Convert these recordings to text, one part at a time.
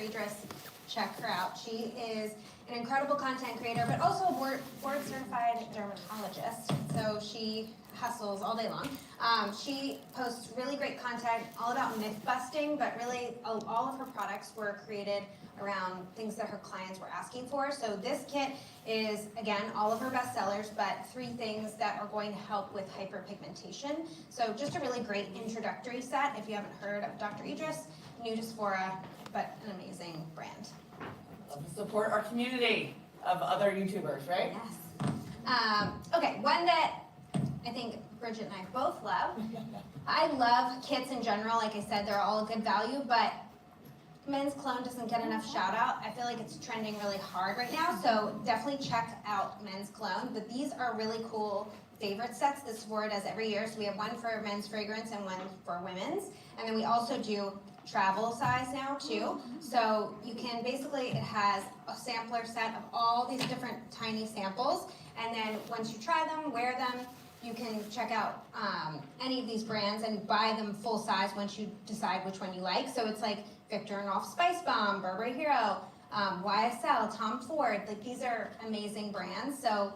Dr. Idris, check her out. She is an incredible content creator, but also a board certified dermatologist. So she hustles all day long. She posts really great content all about myth busting, but really all of her products were created around things that her clients were asking for. So this kit is, again, all of her best sellers, but 3 things that are going to help with hyperpigmentation. So just a really great introductory set if you haven't heard of Dr. Idris, new to Sephora, but an amazing brand. Love to support our community of other YouTubers, right? Yes. Okay, one that I think Bridget and I both love. I love kits in general. Like I said, they're all good value, but men's cologne doesn't get enough shout out. I feel like it's trending really hard right now, so definitely check out men's cologne. But these are really cool favorite sets that Sephora does every year. So we have one for men's fragrance and one for women's. And then we also do travel size now too. So you can basically, it has a sampler set of all these different tiny samples. And then once you try them, wear them, you can check out any of these brands and buy them full size once you decide which one you like. So it's like Victor & Rolf Spice Bomb, Burberry Hero, YSL, Tom Ford. Like, these are amazing brands. So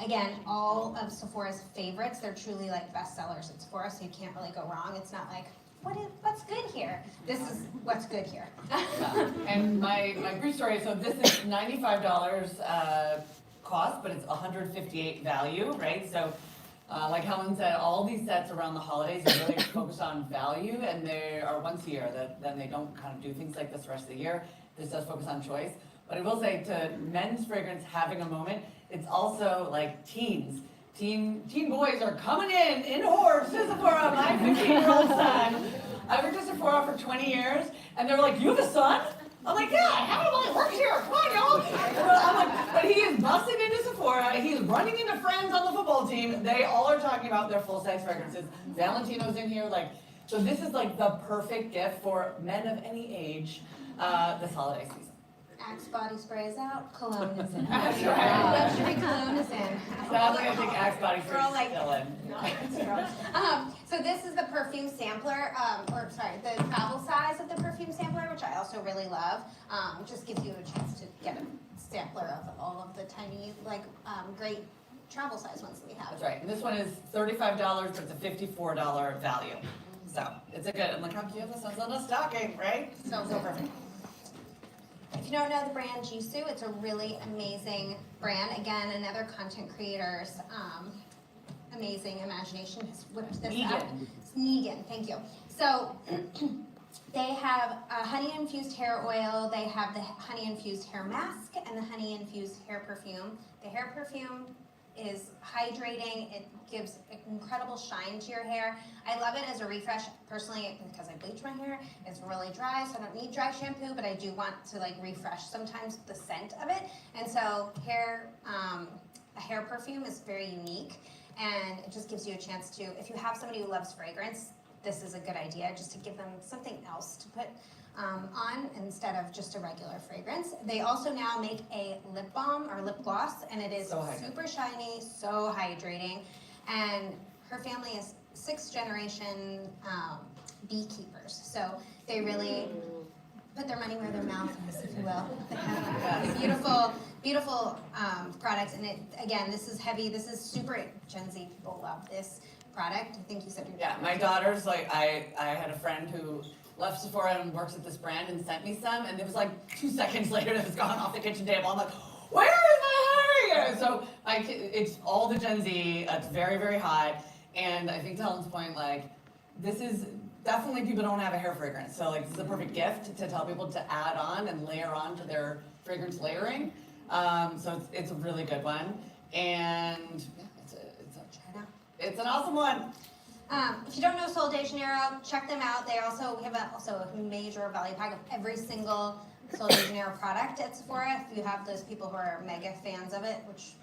again, all of Sephora's favorites, they're truly like bestsellers at Sephora, so you can't really go wrong. It's not like, what's good here? This is what's good here. And my brief story, so this is $95 cost, but it's $158 value, right? So like Helen said, all these sets around the holidays are really focused on value, and they are once a year. Then they don't kind of do things like this the rest of the year. This does focus on choice. But I will say, to men's fragrance having a moment, it's also like teens. Teen boys are coming in hordes to Sephora. My 15-year-old son, I worked at Sephora for 20 years, and they were like, "You have a son?" I'm like, "Yeah, I have him while I work here. Come on, y'all." I'm like, but he is busting into Sephora. He's running into friends on the football team. They all are talking about their full-size fragrances. Valentino's in here, like, so this is like the perfect gift for men of any age this holiday season. Axe body spray is out, cologne is in. That's right. Luxury cologne is in. Sadly, I think Axe body spray is like, still in. So this is the perfume sampler, the travel size of the perfume sampler, which I also really love. Just gives you a chance to get a sampler of all of the tiny, great travel size ones that we have. That's right. And this one is $35, but it's a $54 value. So it's a good. I'm like, how cute this one's on a stocking, right? So perfect. If you don't know the brand Gisou, it's a really amazing brand. Again, another content creator's amazing imagination has whipped this up. It's Negan, thank you. So they have a honey-infused hair oil, they have the honey-infused hair mask, and the honey-infused hair perfume. The hair perfume is hydrating. It gives incredible shine to your hair. I love it as a refresh personally because I bleach my hair. It's really dry, so I don't need dry shampoo, but I do want to refresh sometimes the scent of it. And so a hair perfume is very unique, and it just gives you a chance to, if you have somebody who loves fragrance, this is a good idea, just to give them something else to put on instead of just a regular fragrance. They also now make a lip balm or lip gloss, and it is super shiny, so hydrating. And her family is 6th generation beekeepers, so they really put their money where their mouth is, if you will. They have a beautiful, beautiful product, and it, again, this is heavy. This is super Gen Z people love this product. I think you said yeah. My daughter's like, I had a friend who left Sephora and works at this brand and sent me some, and it was like 2 seconds later it was gone off the kitchen table. I'm like, where is my hair? So it's all the Gen Z. It's very, very hot. And I think to Helen's point, this is definitely people don't have a hair fragrance. So this is a perfect gift to tell people to add on and layer on to their fragrance layering. So it's a really good one. And it's an awesome one. If you don't know Sol de Janeiro, check them out. We have also a major value pack of every single Sol de Janeiro product at Sephora. If you have those people who are mega fans of it, which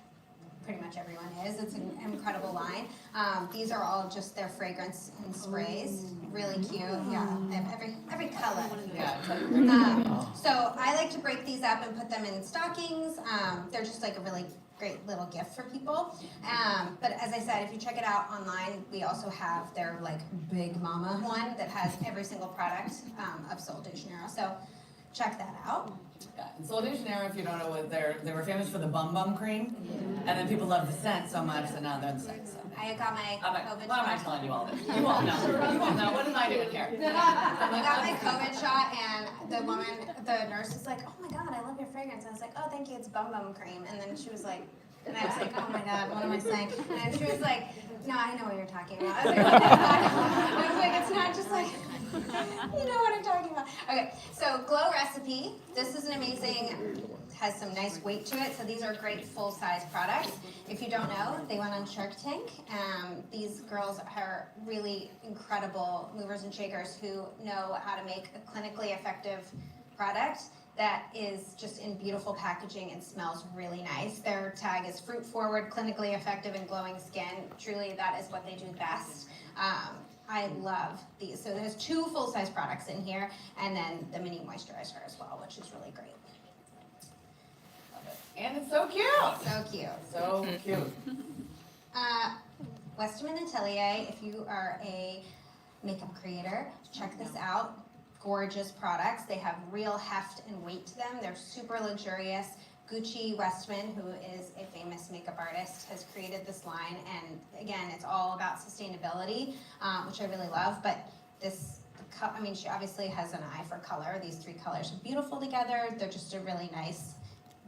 pretty much everyone is, it's an incredible line. These are all just their fragrance and sprays. Really cute. Yeah, they have every color. Yeah. So I like to break these up and put them in stockings. They're just a really great little gift for people. But as I said, if you check it out online, we also have their Big Mama one that has every single product of Sol de Janeiro. So check that out. Yeah, and Sol de Janeiro, if you don't know what they were famous for the bum bum cream, and then people loved the scent so much that now they're the scent. So. I got my COVID Why am I shot. telling you all this? You all know. You all know. What am I doing here? I got my COVID shot, and the nurse was like, "Oh my God, I love your fragrance." I was like, "Oh, thank you. It's bum bum cream." And then she was like, and I was like, "Oh my God, what am I saying?" And then she was like, "No, I know what you're talking about." I was like, "It's not just like." You know what I'm talking about. Okay, so Glow Recipe. This is an amazing, has some nice weight to it. So these are great full-size products. If you don't know, they went on Shark Tank. These girls are really incredible movers and shakers who know how to make a clinically effective product that is just in beautiful packaging and smells really nice. Their tag is fruit forward, clinically effective, and glowing skin. Truly, that is what they do best. I love these. So there's 2 full-size products in here, and then the mini moisturizer as well, which is really great. Love it. And it's so cute. So cute. So cute. Westerman and Atelier, if you are a makeup creator, check this out. Gorgeous products. They have real heft and weight to them. They're super luxurious. Gucci Westman, who is a famous makeup artist, has created this line, and again, it's all about sustainability, which I really love. But she obviously has an eye for color. These 3 colors are beautiful together. They're just a really nice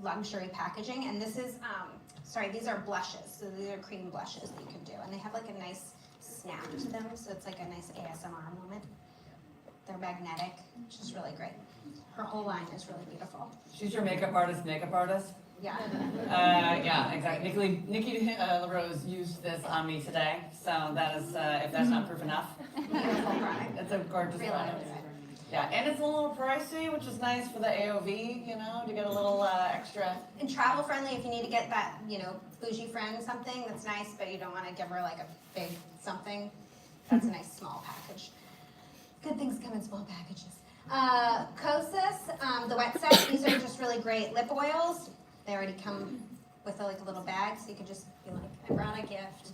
luxury packaging. And this is, these are blushes. So these are cream blushes that you can do, and they have like a nice snap to them, so it's like a nice ASMR moment. They're magnetic, which is really great. Her whole line is really beautiful. She's your makeup artist. Yeah. Yeah, exactly. Nikki LaRose used this on me today, so that is, if that's not proof enough. Beautiful product. It's a gorgeous Really product. like it. Yeah, and it's a little pricey, which is nice for the AOV, to get a little extra. And travel friendly if you need to get that, bougie friend something that's nice, but you don't want to give her like a big something. That's a nice small package. Good things come in small packages. Kosas, the wet set, these are just really great lip oils. They already come with a little bag, so you can just be like, I brought a gift.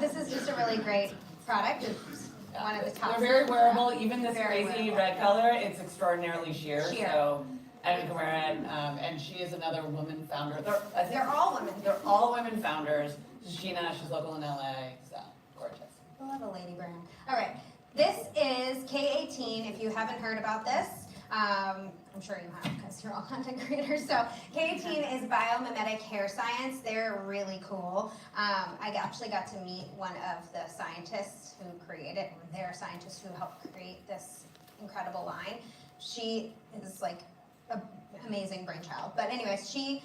This is just a really great product. It's one of the top. They're very wearable. Even this Very crazy wearable. red color, it's extraordinarily sheer. Sheer. So anyone can wear it. And she is another woman founder. They're all women. They're all women founders. Sheena, she's local in LA. So gorgeous. I love a lady brand. All right, this is K18. If you haven't heard about this, I'm sure you have because you're all content creators. So K18 is biomimetic hair science. They're really cool. I actually got to meet one of the scientists who created, or their scientists who helped create this incredible line. She is like an amazing brainchild. But anyways, she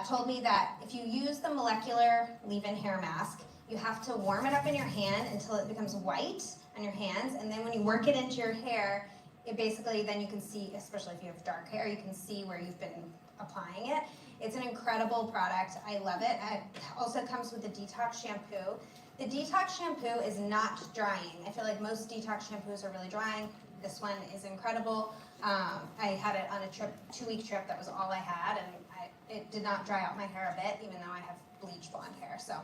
told me that if you use the molecular leave-in hair mask, you have to warm it up in your hand until it becomes white on your hands, and then when you work it into your hair, it basically, then you can see, especially if you have dark hair, you can see where you've been applying it. It's an incredible product. I love it. It also comes with a detox shampoo. The detox shampoo is not drying. I feel like most detox shampoos are really drying. This one is incredible. I had it on a trip, 2-week trip. That was all I had, and it did not dry out my hair a bit, even though I have bleach blonde hair. So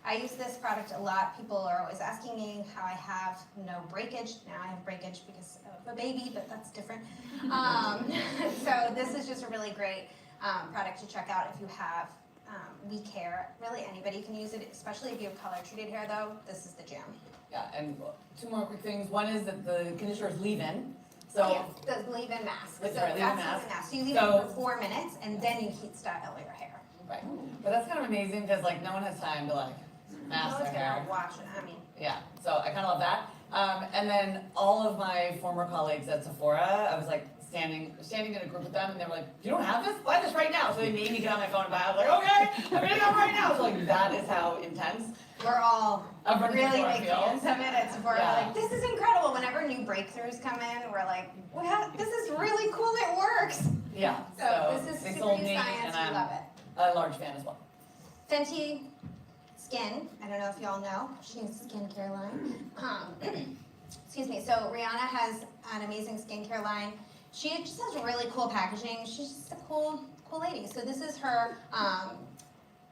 I use this product a lot. People are always asking me how I have no breakage. Now I have breakage because of a baby, but that's different. So this is just a really great product to check out if you have weak hair. Really anybody can use it, especially if you have color treated hair though. This is the jam. Yeah, and 2 more quick things. One is that the conditioner is leave-in. So the leave-in mask. That's So right, leave-in that's mask. leave-in mask. So you leave So- it for 4 minutes and then you heat style your hair. right, but that's kind of amazing because no one has time to mask No their one's hair. gonna watch it. I mean, Yeah, so I kind of love that. And then all of my former colleagues at Sephora, I was standing in a group with them, and they were like, "You don't have this? Buy this right now!" So they made me get on my phone and buy it. I was like, "Okay, I'm gonna go right now." So that is how intense. we're all I'm from really Sephora big feels. fans of it at Sephora. Yeah. We're like, this is incredible. Whenever new breakthroughs come in, we're like, wow, this is really cool. It works. Yeah. So this is they super sold new me, science. and We I'm love it. a large fan as well. Fenty Skin. I don't know if y'all know. She's a skincare line. Excuse me. So Rihanna has an amazing skincare line. She just has really cool packaging. She's just a cool lady. So this is her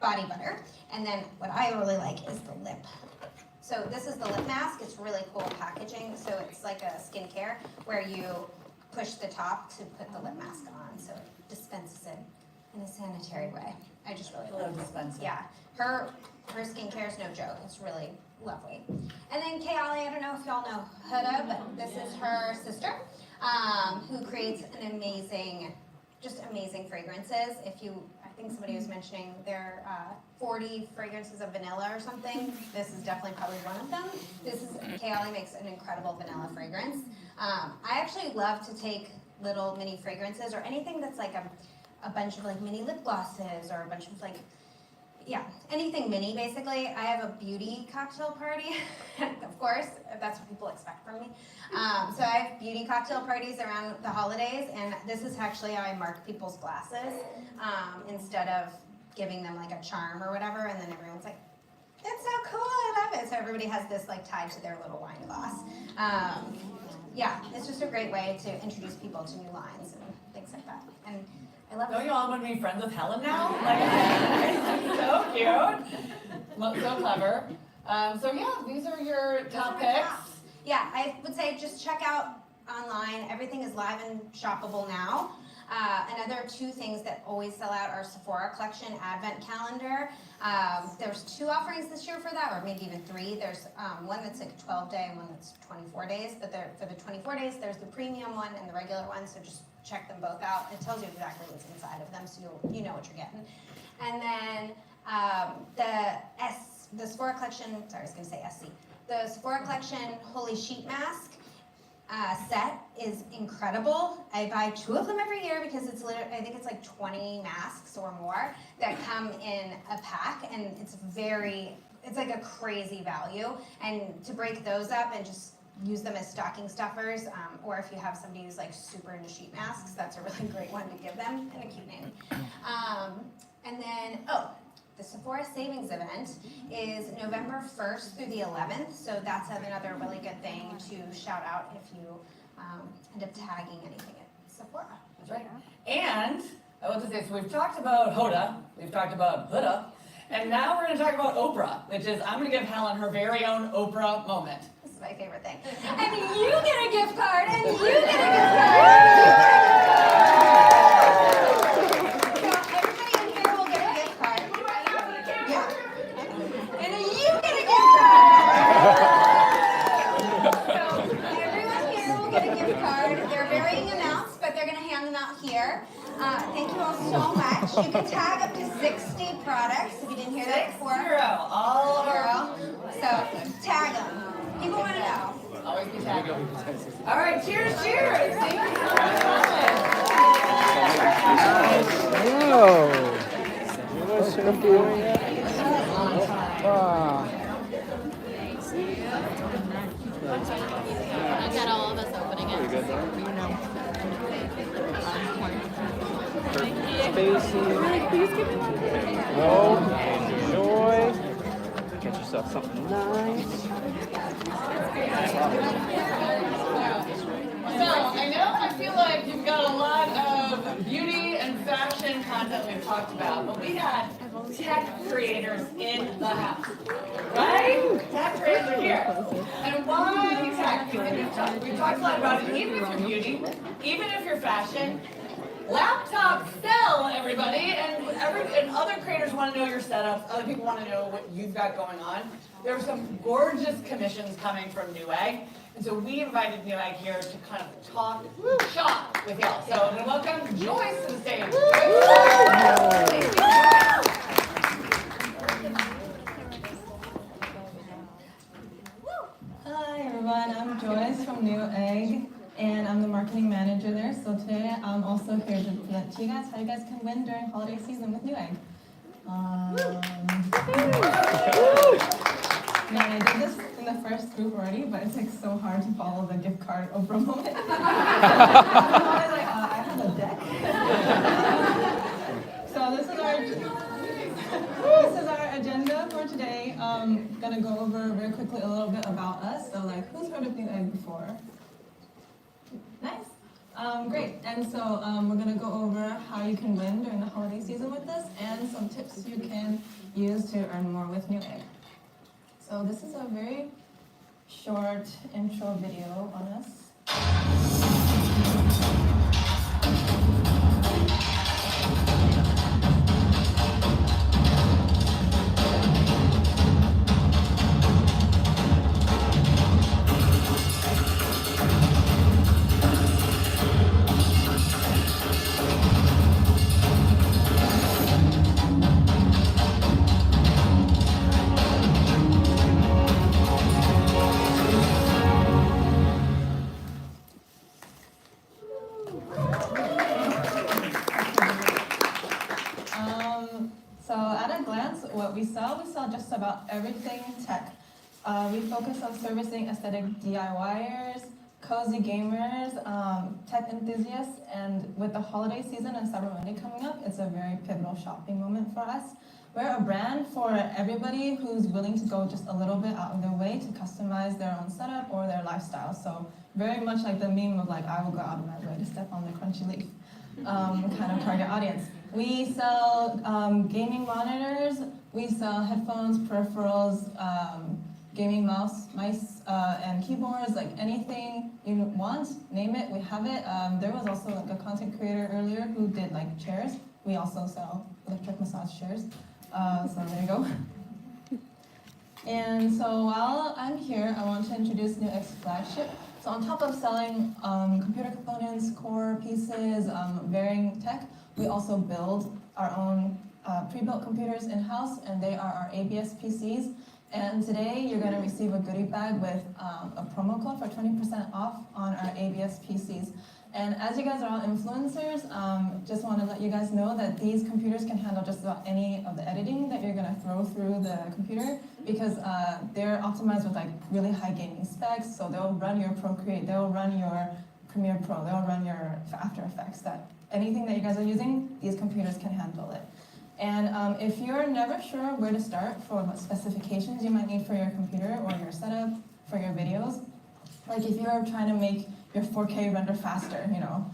body butter. And then what I really like is the lip. So this is the lip mask. It's really cool packaging. So it's like a skincare where you push the top to put the lip mask on, so it dispenses it in a sanitary way. I just really love it. Yeah, her skincare is no joke. It's really lovely. And then Kay Ollie, I don't know if y'all know Huda, but this is her sister, who creates an amazing fragrances. I think somebody was mentioning there are 40 fragrances of vanilla or something. This is definitely probably one of them. Kay Ollie makes an incredible vanilla fragrance. I actually love to take little mini fragrances or anything that's like a bunch of like mini lip glosses or a bunch of like, yeah, anything mini basically. I have a beauty cocktail party, of course, that's what people expect from me. So I have beauty cocktail parties around the holidays, and this is actually how I mark people's glasses, instead of giving them like a charm or whatever, and then everyone's like, it's so cool, I love it. So everybody has this like tied to their little wine glass. Yeah, it's just a great way to introduce people to new lines and things like that. And I love it. Don't you all want to be friends with Helen now? Like, so cute. So clever. So yeah, these are your top picks. Yeah, I would say just check out online. Everything is live and shoppable now. Another 2 things that always sell out are Sephora collection advent calendar. There's 2 offerings this year for that, or maybe even 3. There's one that's like 12-day and one that's 24 days. But for the 24 days, there's the premium one and the regular one. So just check them both out. It tells you exactly what's inside of them, so you know what you're getting. And then the Sephora collection. Sorry, I was going to say SC. The Sephora collection Holy Sheet Mask set is incredible. I buy 2 of them every year because I think it's like 20 masks or more that come in a pack, and it's like a crazy value. And to break those up and just use them as stocking stuffers, or if you have somebody who's like super into sheet masks, that's a really great one to give them, and a cute name. And then, the Sephora Savings Event is November 1st through the 11th, so that's another really good thing to shout out if you end up tagging anything at Sephora. That's right. And I want to say, so we've talked about Hoda, we've talked about Huda, and now we're going to talk about Oprah, which is I'm going to give Helen her very own Oprah moment. This is my favorite thing. And you get a gift card, and you get a gift card. Thank you all so much. You can tag up to 60 products if you didn't hear that before. 0, all of our. So tag them. People want to know. Always be tagging. All right, cheers, cheers. Thank you so much. Whoa. You know what you're doing? I got all of us opening it. Pretty good, though. Spacey. Please give me one. No, enjoy. Get yourself something nice. So, I feel like you've got a lot of beauty and fashion content we've talked about, but we had tech creators in the house, right? Tech creators are here. And why tech? Because we've talked a lot about it, even if you're beauty, even if you're fashion, laptops sell, everybody, and other creators want to know your setups, other people want to know what you've got going on. There are some gorgeous commissions coming from Newegg, and so we invited Newegg here to kind of talk shop with y'all. So I'm going to welcome Joyce to the stage. Hi everyone, I'm Joyce from Newegg, and I'm the marketing manager there. So today I'm also here to present to you guys how you guys can win during holiday season with Newegg. Man, I did this in the first group already, but it's like so hard to follow the gift card Oprah moment. I have a deck. So this is our agenda for today. Gonna go over very quickly a little bit about us. So like, who's heard of Newegg before? Nice. Great. And so we're gonna go over how you can win during the holiday season with this, and some tips you can use to earn more with Newegg. So this is a very short intro video on us. what we sell. We sell just about everything tech. We focus on servicing aesthetic DIYers, cozy gamers, tech enthusiasts, and with the holiday season and Cyber Monday coming up, it's a very pivotal shopping moment for us. We're a brand for everybody who's willing to go just a little bit out of their way to customize their own setup or their lifestyle. So very much like the meme of like, I will go out of my way to step on the crunchy leaf kind of target audience. We sell gaming monitors, we sell headphones, peripherals, gaming mice, and keyboards, like anything you want, name it, we have it. There was also like a content creator earlier who did like chairs. We also sell electric massage chairs. So there you go. And so while I'm here, I want to introduce Newegg's flagship. So on top of selling computer components, core pieces, varying tech, we also build our own pre-built computers in-house, and they are our ABS PCs. And today you're going to receive a goodie bag with a promo code for 20% off on our ABS PCs. And as you guys are all influencers, just want to let you guys know that these computers can handle just about any of the editing that you're going to throw through the computer, because they're optimized with like really high gaming specs. So they'll run your Procreate, they'll run your Premiere Pro, they'll run your After Effects. That anything that you guys are using, these computers can handle it. And if you're never sure where to start for what specifications you might need for your computer or your setup for your videos, like if you're trying to make your 4K render faster, you know,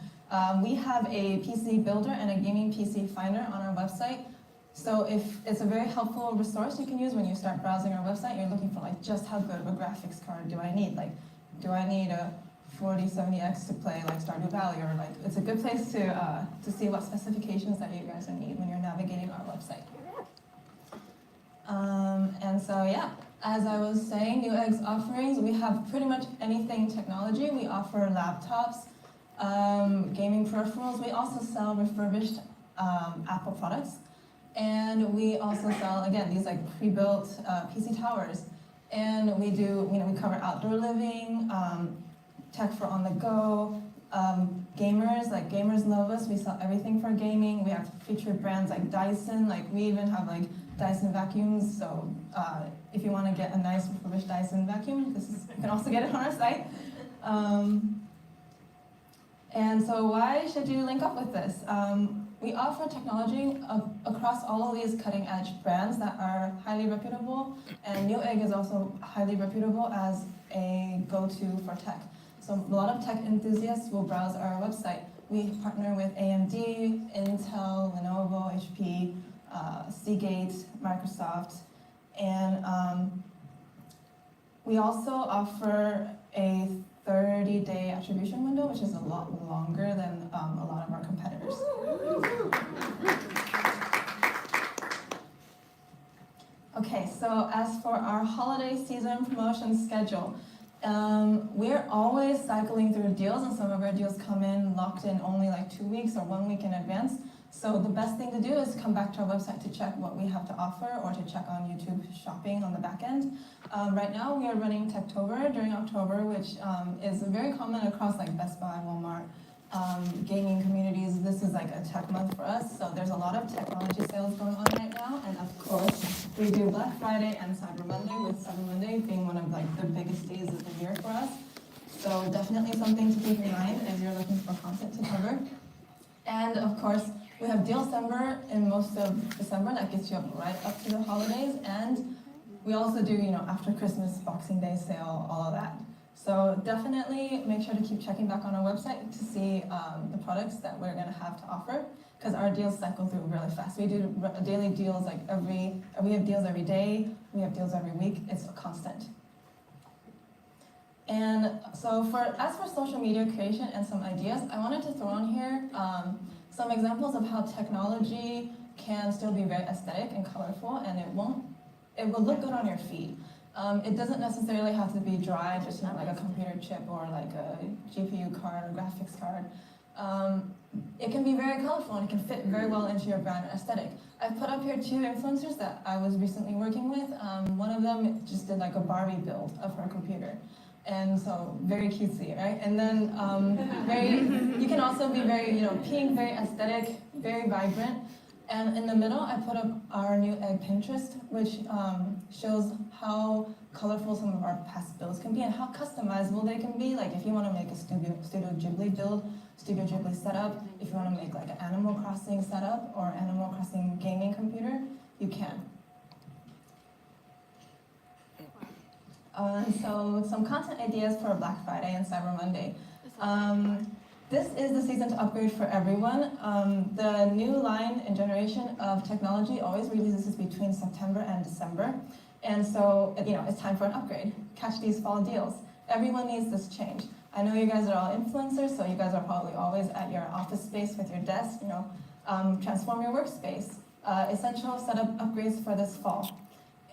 we have a PC builder and a gaming PC finder on our website. So if it's a very helpful resource you can use when you start browsing our website, you're looking for like just how good of a graphics card do I need? Like, do I need a 4070X to play like Stardew Valley, or like it's a good place to see what specifications that you guys need when you're navigating our website. And so yeah, as I was saying, Newegg's offerings, we have pretty much anything technology. We offer laptops, gaming peripherals. We also sell refurbished Apple products, and we also sell again these like pre-built PC towers. And we do, you know, we cover outdoor living. Tech for on the go, gamers, like gamers love us. We sell everything for gaming. We have featured brands like Dyson, like we even have like Dyson vacuums. So if you want to get a nice refurbished Dyson vacuum, you can also get it on our site. And so why should you link up with this? We offer technology across all of these cutting edge brands that are highly reputable, and Newegg is also highly reputable as a go-to for tech. So a lot of tech enthusiasts will browse our website. We partner with AMD, Intel, Lenovo, HP, Seagate, Microsoft, and we also offer a 30-day attribution window, which is a lot longer than a lot of our competitors. Okay, so as for our holiday season promotion schedule, we're always cycling through deals, and some of our deals come in locked in only like 2 weeks or 1 week in advance. So the best thing to do is come back to our website to check what we have to offer, or to check on YouTube shopping on the back end. Right now we are running Techtober during October, which is very common across like Best Buy, Walmart, gaming communities. This is like a tech month for us, so there's a lot of technology sales going on right now. And of course, we do Black Friday and Cyber Monday, with Cyber Monday being one of like the biggest days of the year for us. So definitely something to keep in mind as you're looking for content to cover. And of course, we have Dealcember in most of December that gets you up right up to the holidays. And we also do, you know, after Christmas, Boxing Day sale, all of that. So definitely make sure to keep checking back on our website to see the products that we're going to have to offer, because our deals cycle through really fast. We do daily deals like we have deals every day, we have deals every week. It's a constant. And so as for social media creation and some ideas, I wanted to throw on here some examples of how technology can still be very aesthetic and colorful, and it will look good on your feed. It doesn't necessarily have to be dry, just like a computer chip or like a GPU card or graphics card. It can be very colorful, and it can fit very well into your brand aesthetic. I've put up here 2 influencers that I was recently working with. One of them just did like a Barbie build of her computer. And so very cutesy, right? And then you can also be very, you know, pink, very aesthetic, very vibrant. And in the middle, I put up our Newegg Pinterest, which shows how colorful some of our past builds can be and how customizable they can be. Like if you want to make a Studio Ghibli build, Studio Ghibli setup, if you want to make like an Animal Crossing setup or Animal Crossing gaming computer, you can. So some content ideas for Black Friday and Cyber Monday. This is the season to upgrade for everyone. The new line and generation of technology always releases between September and December. And so, it's time for an upgrade. Catch these fall deals. Everyone needs this change. I know you guys are all influencers, so you guys are probably always at your office space with your desk, transform your workspace. Essential setup upgrades for this fall.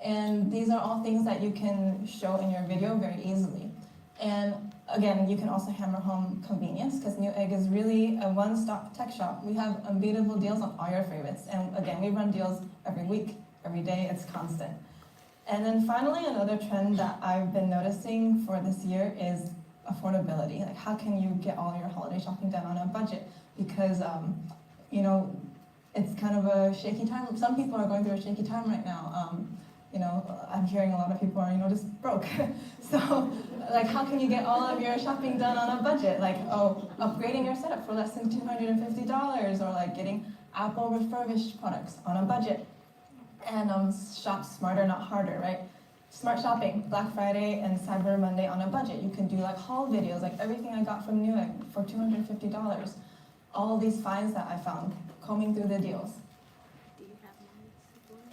And these are all things that you can show in your video very easily. And again, you can also hammer home convenience because Newegg is really a one-stop tech shop. We have unbeatable deals on all your favorites. And again, we run deals every week, every day, it's constant. And then finally, another trend that I've been noticing for this year is affordability. Like how can you get all your holiday shopping done on a budget? Because, it's kind of a shaky time. Some people are going through a shaky time right now. I'm hearing a lot of people are, just broke. So, like, how can you get all of your shopping done on a budget? Like, upgrading your setup for less than $250, or like getting Apple refurbished products on a budget. And shop smarter, not harder, right? Smart shopping, Black Friday and Cyber Monday on a budget. You can do like haul videos, like everything I got from Newegg for $250. All these finds that I found, combing through the deals.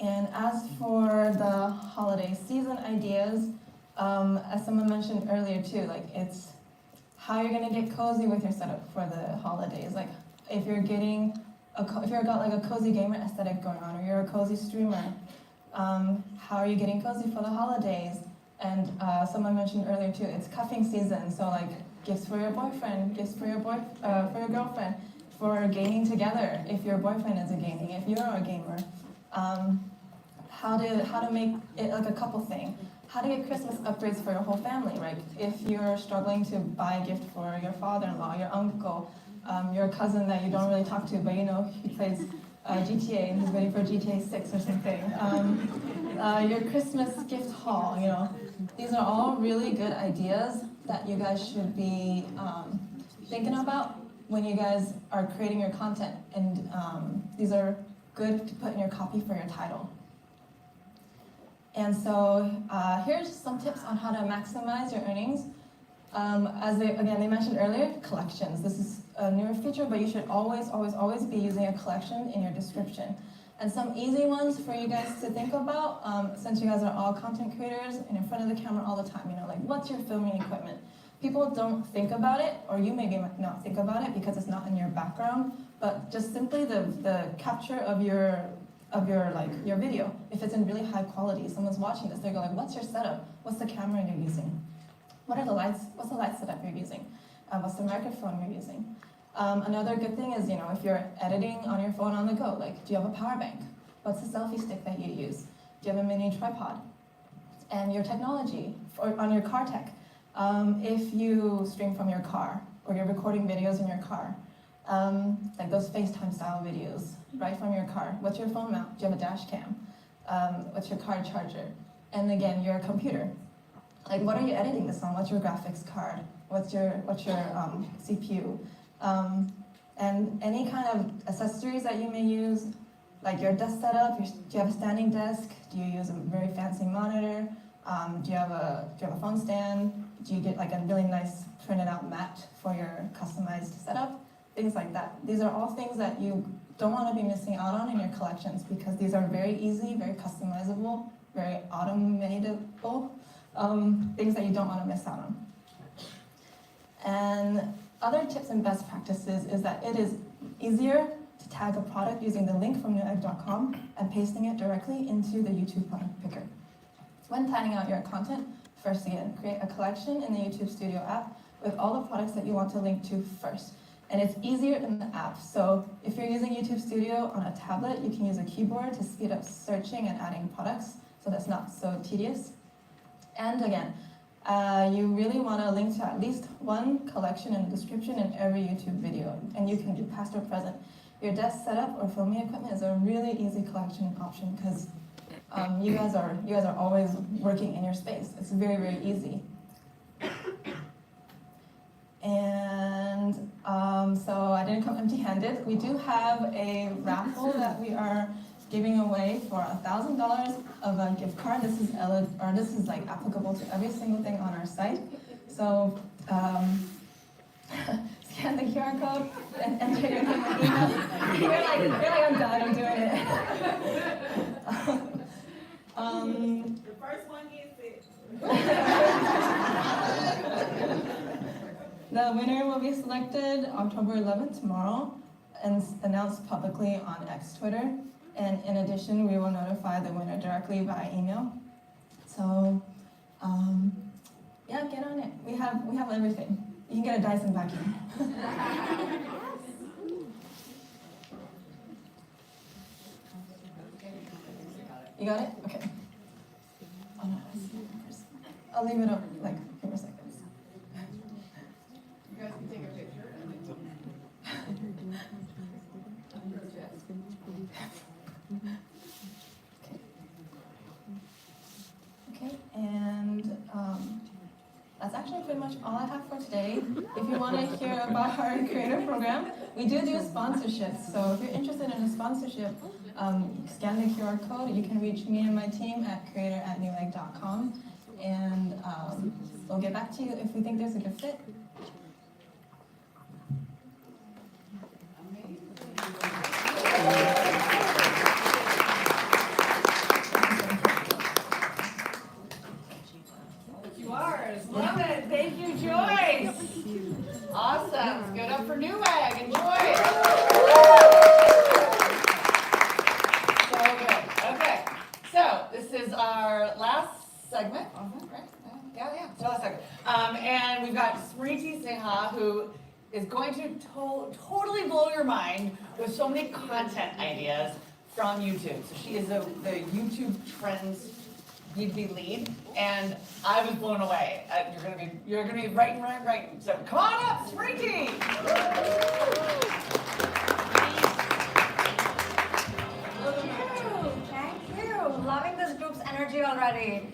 And as for the holiday season ideas, as someone mentioned earlier too, like it's how you're gonna get cozy with your setup for the holidays. Like if you've got like a cozy gamer aesthetic going on, or you're a cozy streamer, how are you getting cozy for the holidays? And someone mentioned earlier too, it's cuffing season, so like gifts for your boyfriend, gifts for your girlfriend, for gaming together. If your boyfriend is gaming, if you're a gamer. How to make it like a couple thing. How to get Christmas upgrades for your whole family, right? If you're struggling to buy a gift for your father-in-law, your uncle, your cousin that you don't really talk to, but he plays GTA and he's waiting for GTA 6 or something. Your Christmas gift haul, These are all really good ideas that you guys should be thinking about when you guys are creating your content. And these are good to put in your copy for your title. And so here's some tips on how to maximize your earnings. As they mentioned earlier, collections. This is a newer feature, but you should always, always, always be using a collection in your description. And some easy ones for you guys to think about, since you guys are all content creators and in front of the camera all the time, like what's your filming equipment? People don't think about it, or you maybe not think about it because it's not in your background, but just simply the capture of your video. If it's in really high quality, someone's watching this, they go like, what's your setup? What's the camera you're using? What are the lights? What's the light setup you're using? What's the microphone you're using? Another good thing is, if you're editing on your phone on the go, like, do you have a power bank? What's the selfie stick that you use? Do you have a mini tripod? And your technology, on your car tech. If you stream from your car, or you're recording videos in your car, like those FaceTime style videos, right from your car. What's your phone mount? Do you have a dash cam? What's your car charger? And again, your computer. Like, what are you editing this on? What's your graphics card? What's your CPU? And any kind of accessories that you may use, like your desk setup. Do you have a standing desk? Do you use a very fancy monitor? Do you have a phone stand? Do you get like a really nice printed out mat for your customized setup? Things like that. These are all things that you don't want to be missing out on in your collections, because these are very easy, very customizable, very automatable, things that you don't want to miss out on. And other tips and best practices is that it is easier to tag a product using the link from newegg.com and pasting it directly into the YouTube product picker. When planning out your content, first again, create a collection in the YouTube Studio app with all the products that you want to link to first. And it's easier in the app. So if you're using YouTube Studio on a tablet, you can use a keyboard to speed up searching and adding products, so that's not so tedious. And again, you really want to link to at least one collection and description in every YouTube video, and you can do past or present. your desk setup or filming equipment is a really easy collection option because you guys are always working in your space. It's very, very easy. And so I didn't come empty-handed. We do have a raffle that we are giving away for $1,000 of a gift card. This is like applicable to every single thing on our site. So scan the QR code and enter your name and email. You're like, I'm done. I'm doing it. The first one gets it. The winner will be selected October 11th, tomorrow, and announced publicly on X Twitter. And in addition, we will notify the winner directly via email. So, yeah, get on it. We have everything. You can get a Dyson vacuum. You got it? Okay. Oh no, I'll leave it up like a few more seconds. You guys can take a picture. Okay, and that's actually pretty much all I have for today. If you want to hear about our creator program, we do sponsorships. So if you're interested in a sponsorship, scan the QR code. You can reach me and my team at creator@newegg.com, and we'll get back to you if we think there's a good fit. Yours. Love it. Thank you, Joyce. Awesome. Good up for Newegg. Enjoy. So good. Okay. So this is our last segment. Right? Yeah. So last segment. And we've got Smriti Sinha, who is going to totally blow your mind with so many content ideas from YouTube. So she is the YouTube trends B2B lead, and I was blown away. You're gonna be right. So come on up, Smriti. Thank you. Loving this group's energy already.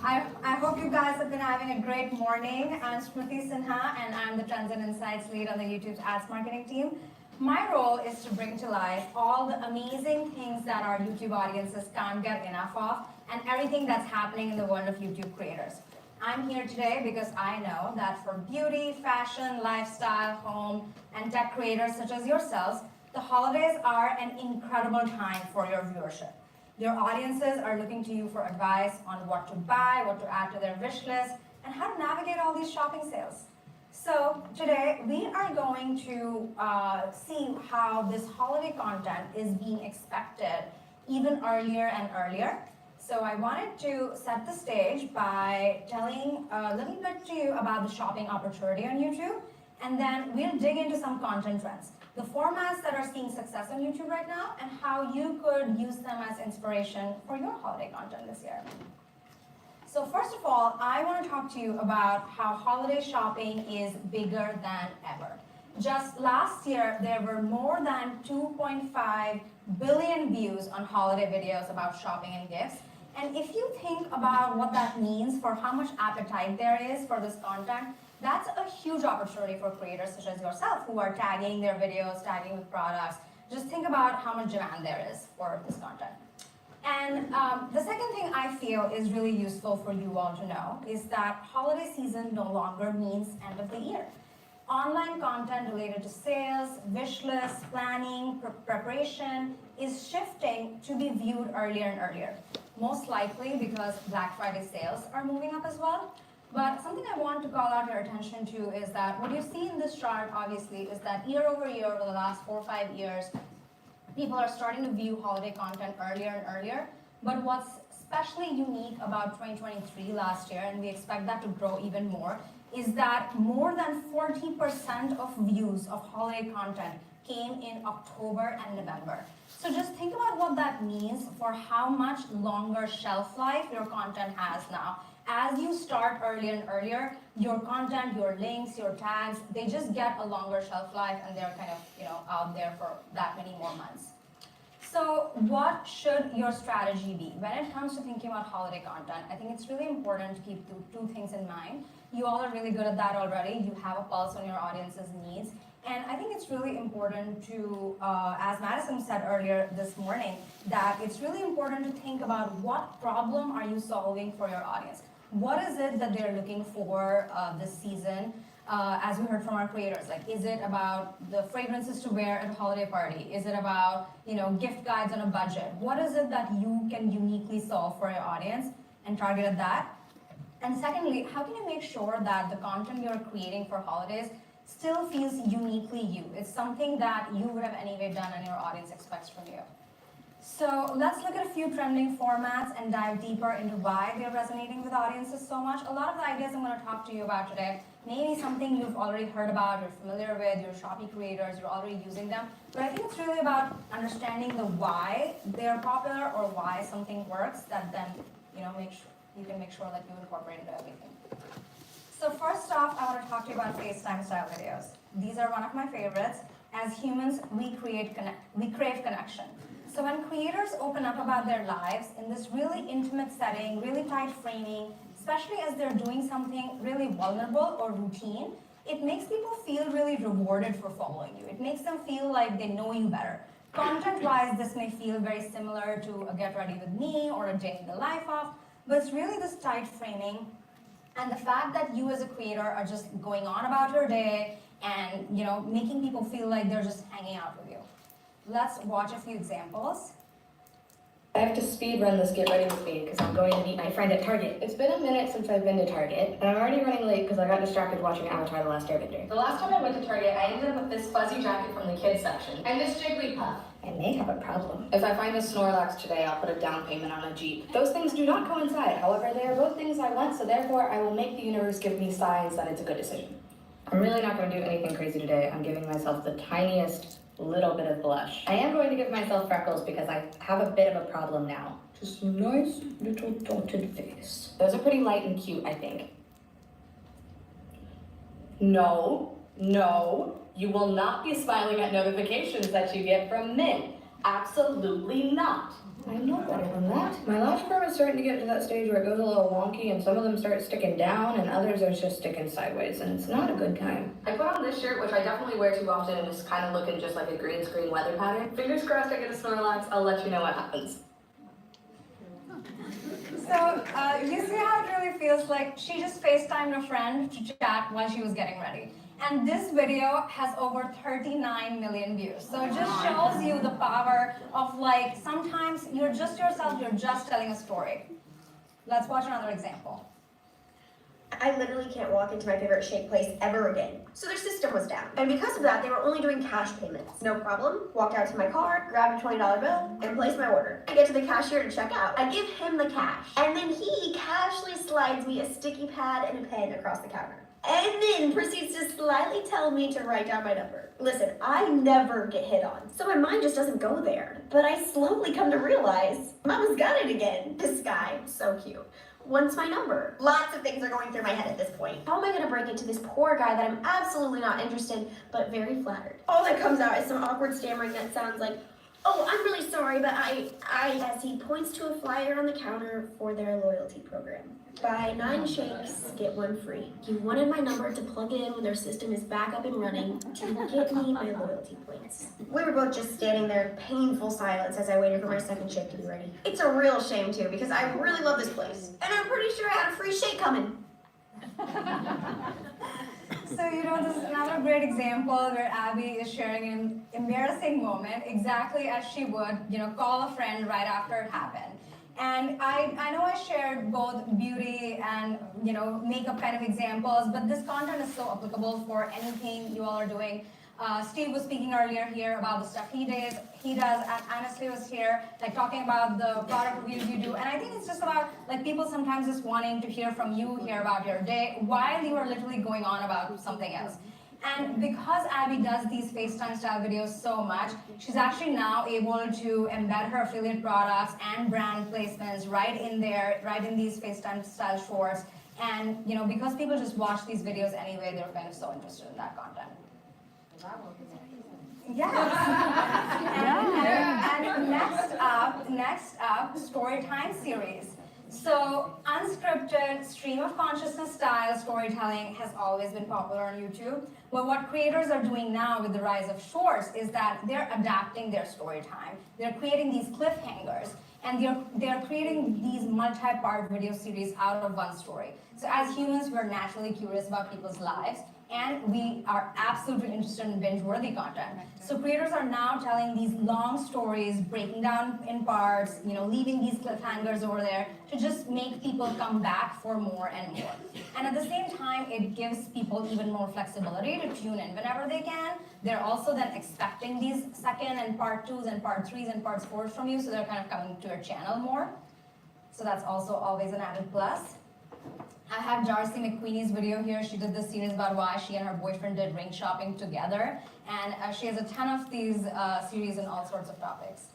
I hope you guys have been having a great morning. I'm Smriti Sinha, and I'm the Trends and Insights lead on the YouTube's ads marketing team. My role is to bring to life all the amazing things that our YouTube audiences can't get enough of, and everything that's happening in the world of YouTube creators. I'm here today because I know that for beauty, fashion, lifestyle, home, and tech creators such as yourselves, the holidays are an incredible time for your viewership. Your audiences are looking to you for advice on what to buy, what to add to their wish list, and how to navigate all these shopping sales. So today we are going to see how this holiday content is being expected even earlier and earlier. So I wanted to set the stage by telling a little bit to you about the shopping opportunity on YouTube, and then we'll dig into some content trends, the formats that are seeing success on YouTube right now, and how you could use them as inspiration for your holiday content this year. So first of all, I want to talk to you about how holiday shopping is bigger than ever. Just last year, there were more than 2.5 billion views on holiday videos about shopping and gifts. And if you think about what that means for how much appetite there is for this content, that's a huge opportunity for creators such as yourself who are tagging their videos, tagging with products. Just think about how much demand there is for this content. And the second thing I feel is really useful for you all to know is that holiday season no longer means end of the year. Online content related to sales, wish lists, planning, preparation is shifting to be viewed earlier and earlier. Most likely because Black Friday sales are moving up as well. But something I want to call out your attention to is that what you see in this chart, obviously, is that year over year, over the last 4 or 5 years, people are starting to view holiday content earlier and earlier. But what's especially unique about 2023 last year, and we expect that to grow even more, is that more than 40% of views of holiday content came in October and November. So just think about what that means for how much longer shelf life your content has now. As you start earlier and earlier, your content, your links, your tags, they just get a longer shelf life and they're kind of, out there for that many more months. So what should your strategy be? When it comes to thinking about holiday content, I think it's really important to keep two things in mind. You all are really good at that already. You have a pulse on your audience's needs. And I think it's really important to, as Madison said earlier this morning, that it's really important to think about what problem are you solving for your audience? What is it that they're looking for this season? As we heard from our creators, like, is it about the fragrances to wear at a holiday party? Is it about, gift guides on a budget? What is it that you can uniquely solve for your audience and target at that? And secondly, how can you make sure that the content you're creating for holidays still feels uniquely you? It's something that you would have anyway done and your audience expects from you. So let's look at a few trending formats and dive deeper into why they're resonating with audiences so much. A lot of the ideas I'm going to talk to you about today may be something you've already heard about, you're familiar with, you're Shopee creators, you're already using them. But I think it's really about understanding the why they're popular or why something works that then you can make sure that you incorporate into everything. So first off, I want to talk to you about FaceTime style videos. These are one of my favorites. As humans, we crave connection. So when creators open up about their lives in this really intimate setting, really tight framing, especially as they're doing something really vulnerable or routine, it makes people feel really rewarded for following you. It makes them feel like they know you better. Content-wise, this may feel very similar to a Get Ready With Me or a Day in the Life of, but it's really this tight framing. And the fact that you as a creator are just going on about your day and making people feel like they're just hanging out with you. Let's watch a few examples. I have to speed run this Get Ready With Me because I'm going to meet my friend at Target. It's been a minute since I've been to Target, and I'm already running late because I got distracted watching Avatar: The Last Airbender. The last time I went to Target, I ended up with this fuzzy jacket from the kids section and this Jigglypuff. I may have a problem. If I find a Snorlax today, I'll put a down payment on a Jeep. Those things do not coincide. However, they are both things I want, so therefore I will make the universe give me signs that it's a good decision. I'm really not going to do anything crazy today. I'm giving myself the tiniest little bit of blush. I am going to give myself freckles because I have a bit of a problem now. Just a nice little dotted face. Those are pretty light and cute, I think. No, you will not be smiling at notifications that you get from Mint. Absolutely not. I know better than that. My lash curve is starting to get to that stage where it goes a little wonky and some of them start sticking down and others are just sticking sideways, and it's not a good time. I put on this shirt, which I definitely wear too often, and it's kind of looking just like a green screen weather pattern. Fingers crossed I get a Snorlax. I'll let you know what happens. So you see how it really feels like she just FaceTimed a friend to chat while she was getting ready. And this video has over 39 million views. So it just shows you the power of, like, sometimes you're just yourself, you're just telling a story. Let's watch another example. I literally can't walk into my favorite shake place ever again. So their system was down. And because of that, they were only doing cash payments. No problem. Walked out to my car, grabbed a $20 bill, and placed my order. I get to the cashier to check out. I give him the cash. And then he casually slides me a sticky pad and a pen across the counter. And then proceeds to slightly tell me to write down my number. Listen, I never get hit on, so my mind just doesn't go there. But I slowly come to realize, Mama's got it again. This guy, so cute. What's my number? Lots of things are going through my head at this point. How am I gonna break it to this poor guy that I'm absolutely not interested, but very flattered? All that comes out is some awkward stammering that sounds like, oh, I'm really sorry, but I, as he points to a flyer on the counter for their loyalty program. Buy 9 shakes, get 1 free. He wanted my number to plug it in when their system is back up and running to get me my loyalty points. We were both just standing there in painful silence as I waited for my second shake to be ready. It's a real shame too, because I really love this place. And I'm pretty sure I had a free shake coming. So, this is another great example where Abby is sharing an embarrassing moment exactly as she would, call a friend right after it happened. And I know I shared both beauty and, makeup kind of examples, but this content is so applicable for anything you all are doing. Steve was speaking earlier here about the stuff he does, and Anasli was here, talking about the product reviews you do. And I think it's just about, people sometimes just wanting to hear from you, hear about your day, while you are literally going on about something else. And because Abby does these FaceTime style videos so much, she's actually now able to embed her affiliate products and brand placements right in these FaceTime style shorts. And because people just watch these videos anyway, they're kind of so interested in that content. Yes. And next up, story time series. So unscripted, stream of consciousness style storytelling has always been popular on YouTube. But what creators are doing now with the rise of shorts is that they're adapting their story time. They're creating these cliffhangers, and they're creating these multi-part video series out of one story. So as humans, we're naturally curious about people's lives, and we are absolutely interested in binge-worthy content. So creators are now telling these long stories, breaking down in parts, leaving these cliffhangers over there to just make people come back for more and more. And at the same time, it gives people even more flexibility to tune in whenever they can. They're also then expecting these second and part 2s and part 3s and part 4s from you, so they're kind of coming to your channel more. So that's also always an added plus. I have Darcy McQueenie's video here. She did this series about why she and her boyfriend did ring shopping together. And she has a ton of these series on all sorts of topics.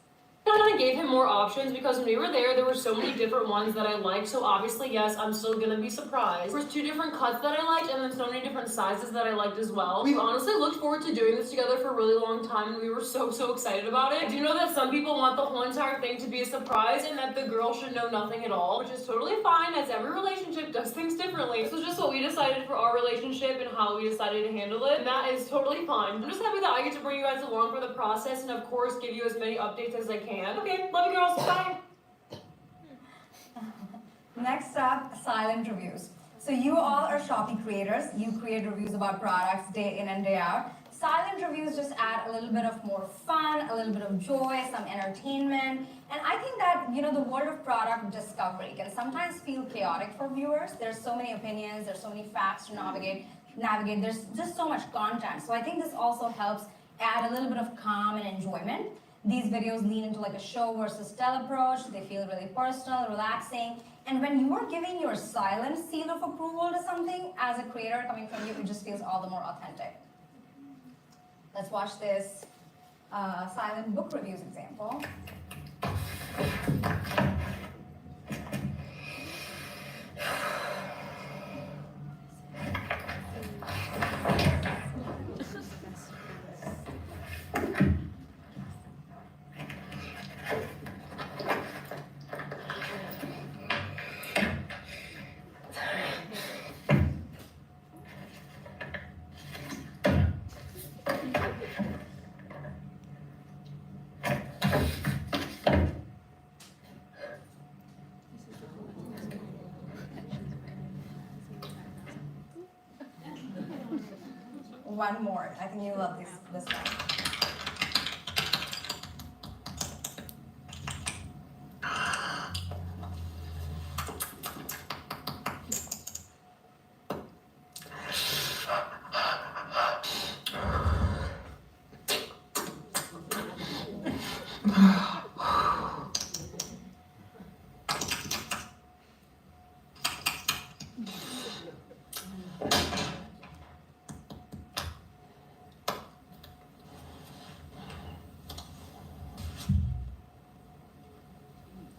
I kind of gave him more options because when we were there were so many different ones that I liked. So obviously, yes, I'm still gonna be surprised. There was 2 different cuts that I liked, and then so many different sizes that I liked as well. We honestly looked forward to doing this together for a really long time, and we were so excited about it. I do know that some people want the whole entire thing to be a surprise and that the girl should know nothing at all, which is totally fine, as every relationship does things differently. This was just what we decided for our relationship and how we decided to handle it, and that is totally fine. I'm just happy that I get to bring you guys along for the process and of course give you as many updates as I can. Okay, love you girls, bye! Next up, silent reviews. So you all are Shopee creators. You create reviews about products day in and day out. Silent reviews just add a little bit of more fun, a little bit of joy, some entertainment. And I think that, the world of product discovery can sometimes feel chaotic for viewers. There's so many opinions, there's so many facts to navigate. There's just so much content. So I think this also helps add a little bit of calm and enjoyment. These videos lean into like a show versus tell approach. They feel really personal, relaxing. And when you are giving your silent seal of approval to something, as a creator coming from you, it just feels all the more authentic. Let's watch this silent book reviews example. One more. I think you love this one.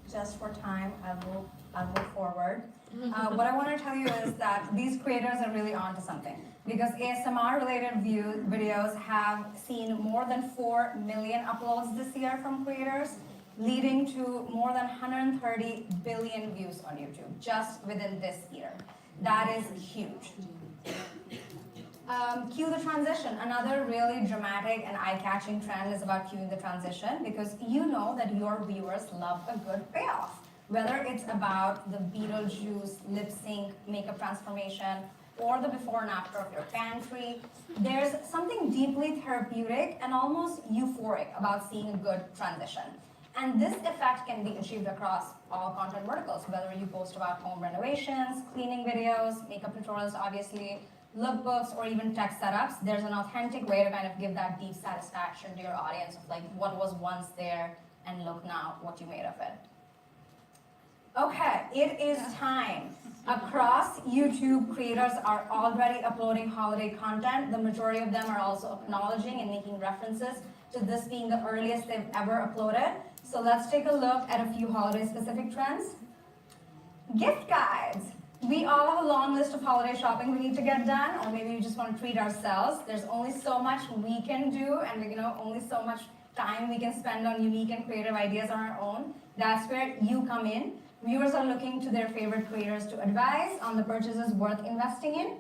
Just for time, I'll move forward. What I want to tell you is that these creators are really onto something, because ASMR-related videos have seen more than 4 million uploads this year from creators, leading to more than 130 billion views on YouTube just within this year. That is huge. Cue the transition. Another really dramatic and eye-catching trend is about cueing the transition, because you know that your viewers love a good payoff. Whether it's about the Beetlejuice lip sync makeup transformation or the before and after of your pantry, there's something deeply therapeutic and almost euphoric about seeing a good transition. And this effect can be achieved across all content verticals, whether you post about home renovations, cleaning videos, makeup tutorials, obviously, lookbooks, or even tech setups. There's an authentic way to kind of give that deep satisfaction to your audience of like what was once there and look now what you made of it. Okay, it is time. Across YouTube, creators are already uploading holiday content. The majority of them are also acknowledging and making references to this being the earliest they've ever uploaded. So let's take a look at a few holiday-specific trends. Gift guides. We all have a long list of holiday shopping we need to get done, or maybe we just want to treat ourselves. There's only so much we can do, and only so much time we can spend on unique and creative ideas on our own. That's where you come in. Viewers are looking to their favorite creators to advise on the purchases worth investing in.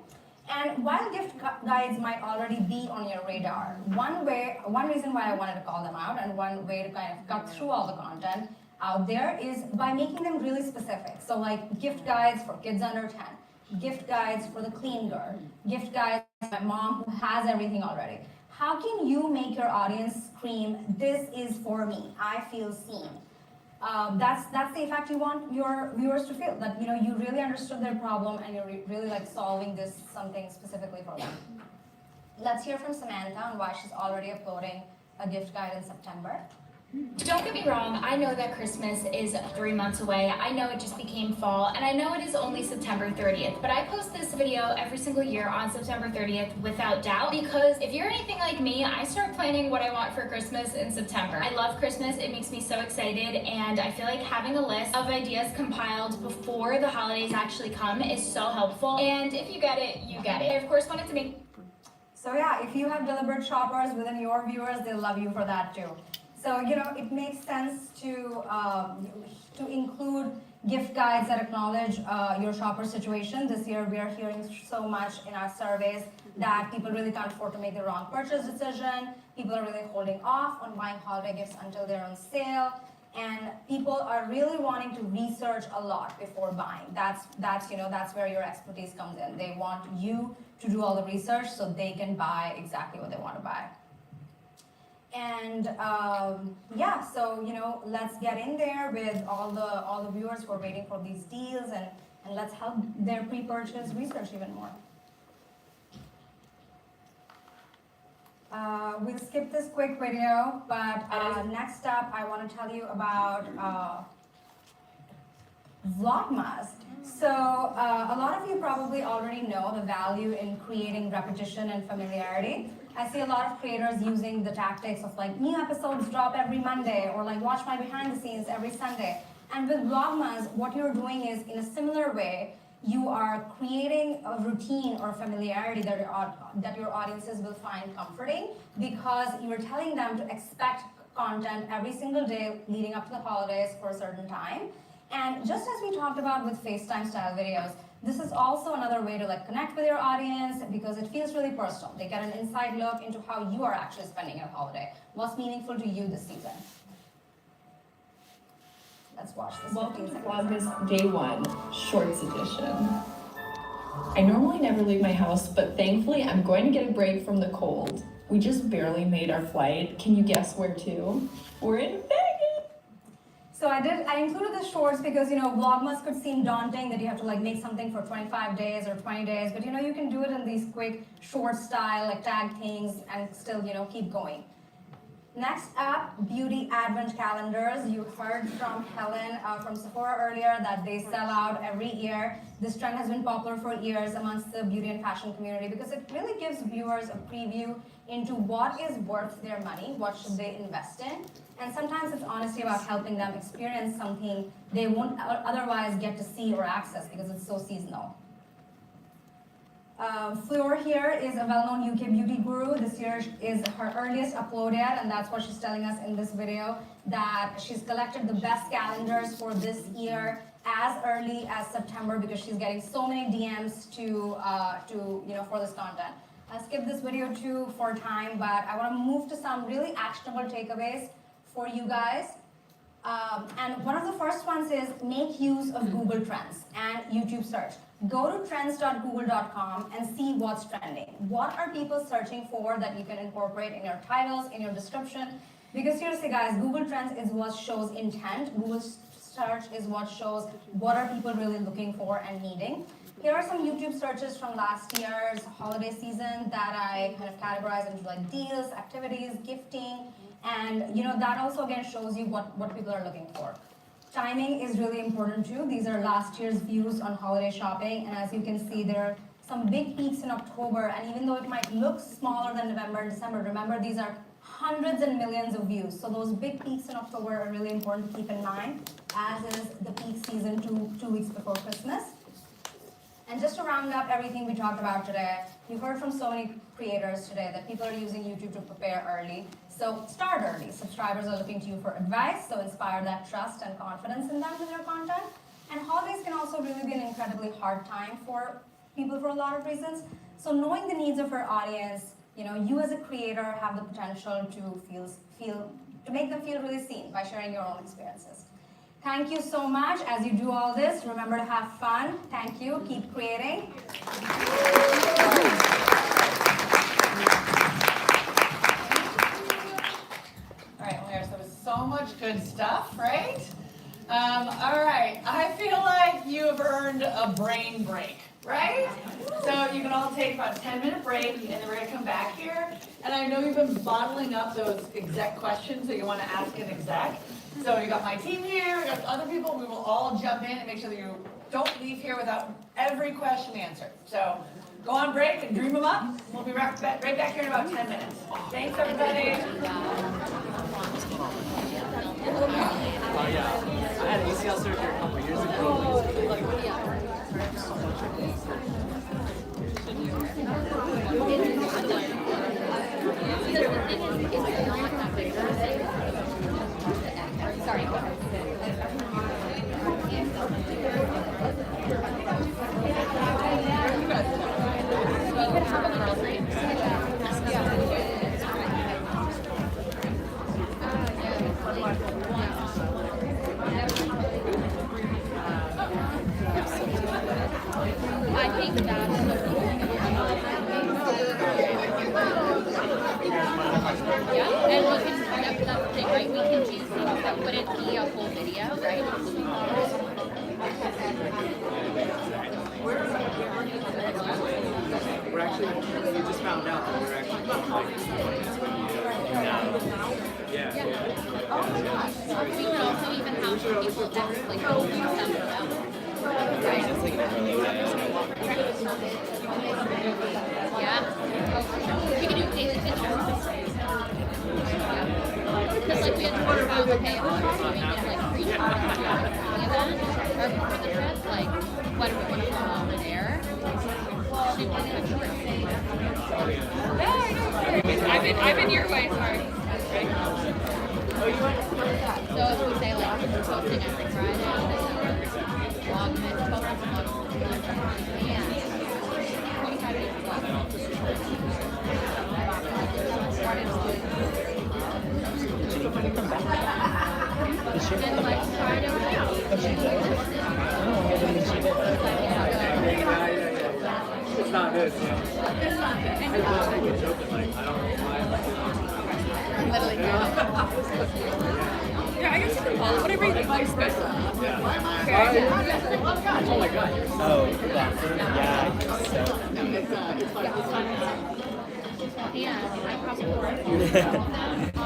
And while gift guides might already be on your radar, one reason why I wanted to call them out, and one way to kind of cut through all the content out there, is by making them really specific. So like gift guides for kids under 10, gift guides for the clean girl, gift guides for my mom who has everything already. How can you make your audience scream, "This is for me, I feel seen"? That's the effect you want your viewers to feel, that you really understood their problem and you're really like solving something specifically for them. Let's hear from Samantha on why she's already uploading a gift guide in September. Don't get me wrong, I know that Christmas is 3 months away, I know it just became fall, and I know it is only September 30th, but I post this video every single year on September 30th without doubt, because if you're anything like me, I start planning what I want for Christmas in September. I love Christmas, it makes me so excited, and I feel like having a list of ideas compiled before the holidays actually come is so helpful, and if you get it, you get it. I of course wanted to make... So yeah, if you have deliberate shoppers within your viewers, they'll love you for that too. So, it makes sense to include gift guides that acknowledge your shopper situation. This year, we are hearing so much in our surveys that people really can't afford to make the wrong purchase decision. People are really holding off on buying holiday gifts until they're on sale. And people are really wanting to research a lot before buying. That's where your expertise comes in. They want you to do all the research so they can buy exactly what they want to buy. And so let's get in there with all the viewers who are waiting for these deals, and let's help their pre-purchase research even more. We'll skip this quick video, but next up I want to tell you about Vlogmas. So a lot of you probably already know the value in creating repetition and familiarity. I see a lot of creators using the tactics of like new episodes drop every Monday, or like watch my behind the scenes every Sunday. And with Vlogmas, what you're doing is, in a similar way, you are creating a routine or familiarity that your audiences will find comforting, because you're telling them to expect content every single day leading up to the holidays for a certain time. And just as we talked about with FaceTime style videos, this is also another way to like connect with your audience, because it feels really personal. They get an inside look into how you are actually spending your holiday. What's meaningful to you this season? Let's watch this. Welcome to Vlogmas Day 1, Shorts Edition. I normally never leave my house, but thankfully I'm going to get a break from the cold. We just barely made our flight. Can you guess where to? We're in Vegas! So I included the shorts because, Vlogmas could seem daunting, that you have to like make something for 25 days or 20 days, but you can do it in these quick short style, like tag things, and still, keep going. Next up, beauty advent calendars. You heard from Helen from Sephora earlier that they sell out every year. This trend has been popular for years amongst the beauty and fashion community because it really gives viewers a preview into what is worth their money, what should they invest in. And sometimes it's honestly about helping them experience something they won't otherwise get to see or access because it's so seasonal. Fleur here is a well-known UK beauty guru. This year is her earliest uploaded, and that's what she's telling us in this video, that she's collected the best calendars for this year as early as September because she's getting so many DMs for this content. I'll skip this video too for time, but I want to move to some really actionable takeaways for you guys. And one of the first ones is make use of Google Trends and YouTube search. Go to trends.google.com and see what's trending. What are people searching for that you can incorporate in your titles, in your description? Because seriously guys, Google Trends is what shows intent. Google search is what shows what are people really looking for and needing. Here are some YouTube searches from last year's holiday season that I kind of categorize into like deals, activities, gifting, and that also again shows you what people are looking for. Timing is really important too. These are last year's views on holiday shopping, and as you can see, there are some big peaks in October, and even though it might look smaller than November and December, remember these are hundreds and millions of views. So those big peaks in October are really important to keep in mind, as is the peak season two weeks before Christmas. And just to round up everything we talked about today, you heard from so many creators today that people are using YouTube to prepare early. So start early. Subscribers are looking to you for advice, so inspire that trust and confidence in them with your content. And holidays can also really be an incredibly hard time for people for a lot of reasons. So knowing the needs of our audience, you as a creator have the potential to make them feel really seen by sharing your own experiences. Thank you so much. As you do all this, remember to have fun. Thank you. Keep creating. All right, well, there was so much good stuff, right? All right, I feel like you have earned a brain break, right? So you can all take about a 10-minute break, and then we're gonna come back here. And I know you've been bottling up those exec questions that you wanna ask an exec. So you got my team here, we got other people, we will all jump in and make sure that you don't leave here without every question answered. So go on break and dream them up. We'll be right back here in about 10 minutes. Thanks, everybody. Oh yeah, I had ACL surgery a couple years ago. Sorry. I think that yeah, and we can that's the thing, right? We can choose things that wouldn't be a full video, right? We're actually, we just found out that we're actually Oh my gosh. We could also even have people just like go themselves out. Yeah. We can do daily pictures. Because like we had talked about, okay, we're doing this like pre-trip event, or before the trip, like what do we want to film over there? Shoot one picture. I'm in your way, sorry. So if we say like we're posting every Friday, vlog it, focus on and 25 days and like try It's not good. It's not good. I just make a joke and like, I don't know why. Literally. Yeah, I guess you can follow whatever you think is good. Oh my god. Oh, yeah, I guess so. Yeah, I probably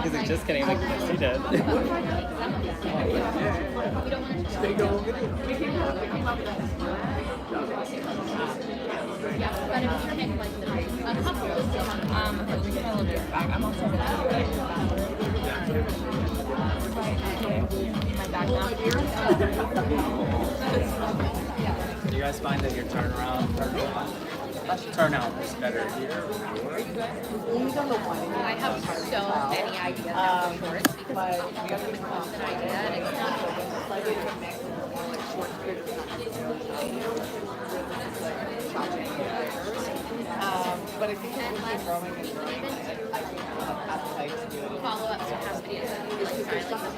He's like, just kidding, like, yes, he did. yeah, but if you make like a couple of them, Okay, we can look it back. I'm also gonna my back now. Do you guys find that your turnout is better here? I have so many ideas of shorts because it's an idea and it's not But if you can keep growing and growing, I think you'll have appetite to do it. follow up to past videos of like styling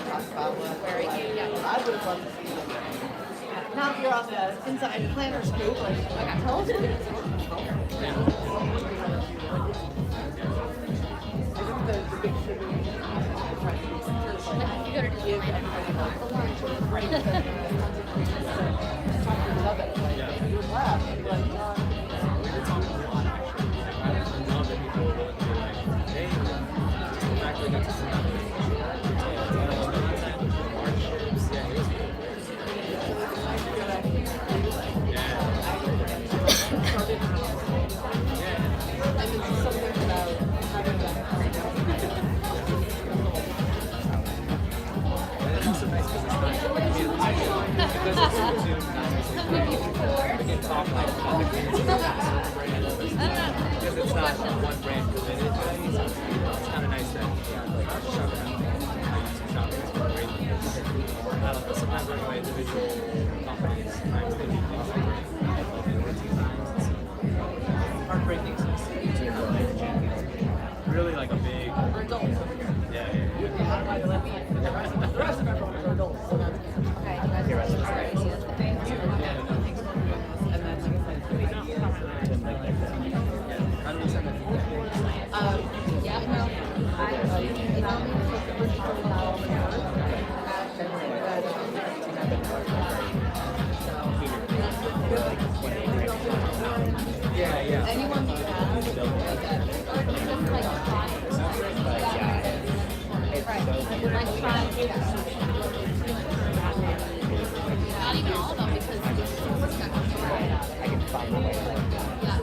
Talk about wearing it. Yeah. I would have loved to see it. Now if you're on the inside planner scoop, like, tell us what it is. The big sugar. Like you go to Disneyland and Love it. Like, you would laugh. You'd be like, It's also nice because it's not talk like about the green brand because it's not one brand related. It's kind of nice that like shop around and shopping is great because I don't know, sometimes working with individual companies, sometimes they do things like heartbreaking since really like a big yeah. The rest of everyone are adults, so that's good. Okay, you guys are right. Thank you. Yeah, no, I email me Yeah. anyone you have, Just like products. Like products. Not even all of them because I can find a way. yeah.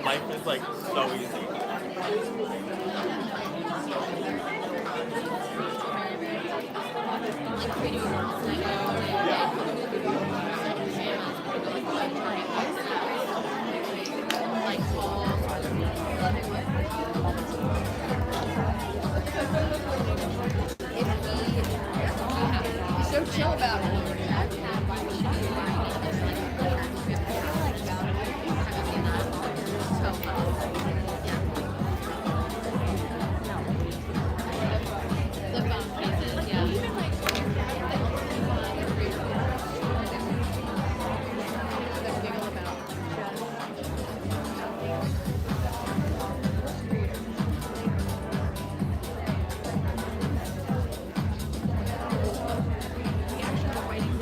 Life is like so easy. He's so chill about it. The phone cases, yeah. Waiting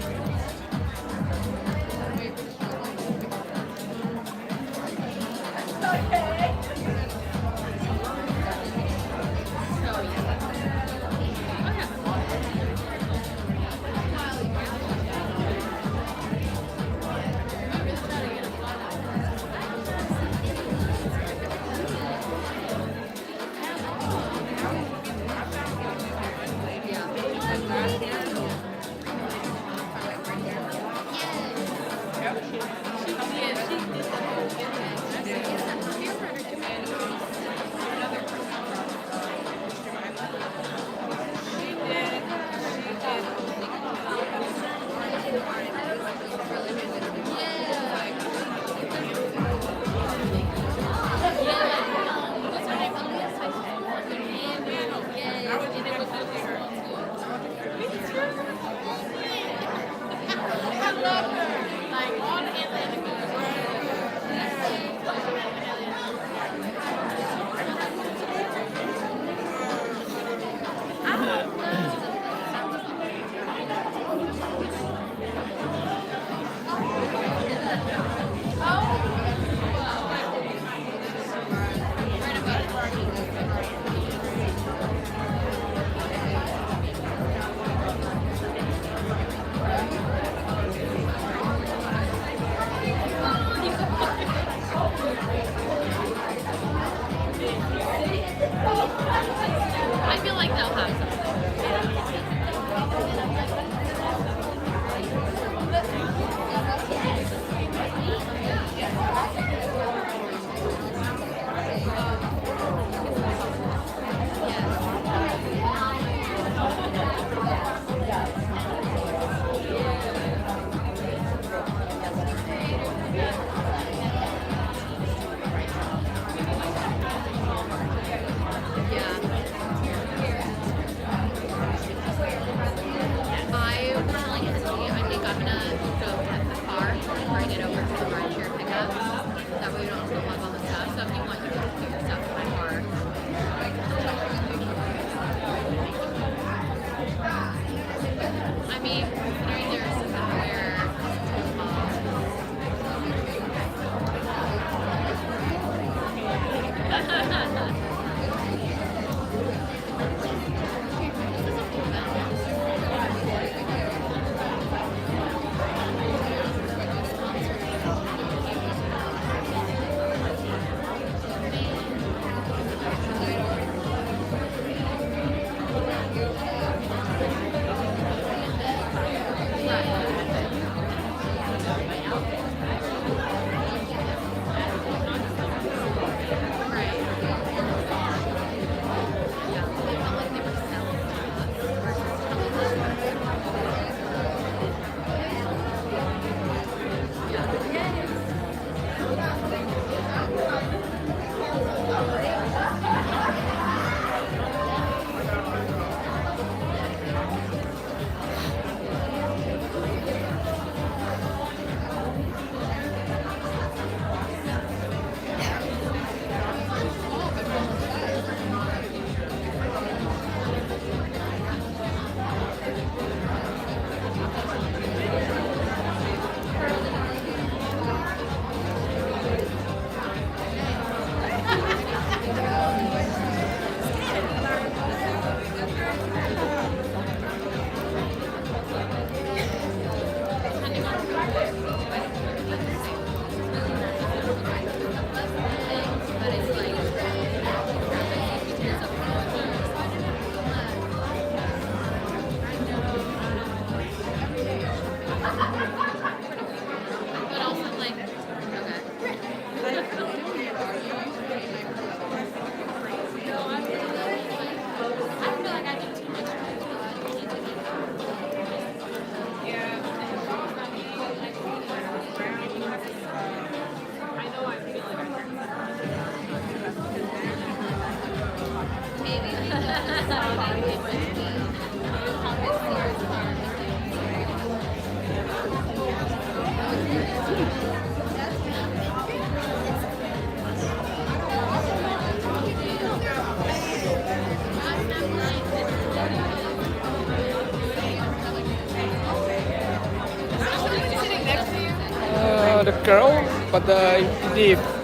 The girl, but the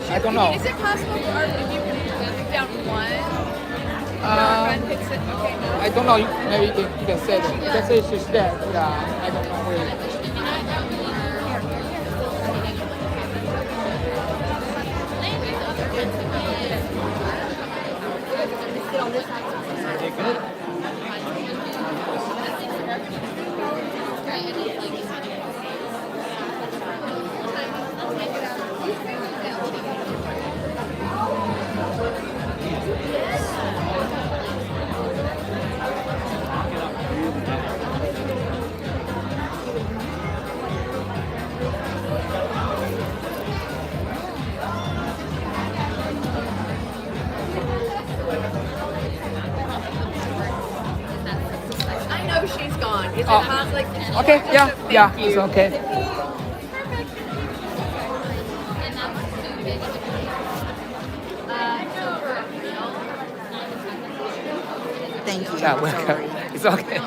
I don't know. Is it possible for our if you can pick down one? Uh, Friend picks it. Okay, no. I don't know. Maybe you can say that. You can say she's dead. Yeah, I don't know really. I know she's gone. Is it conflict? Okay, yeah, it's okay. Thank you. Yeah, welcome. It's okay.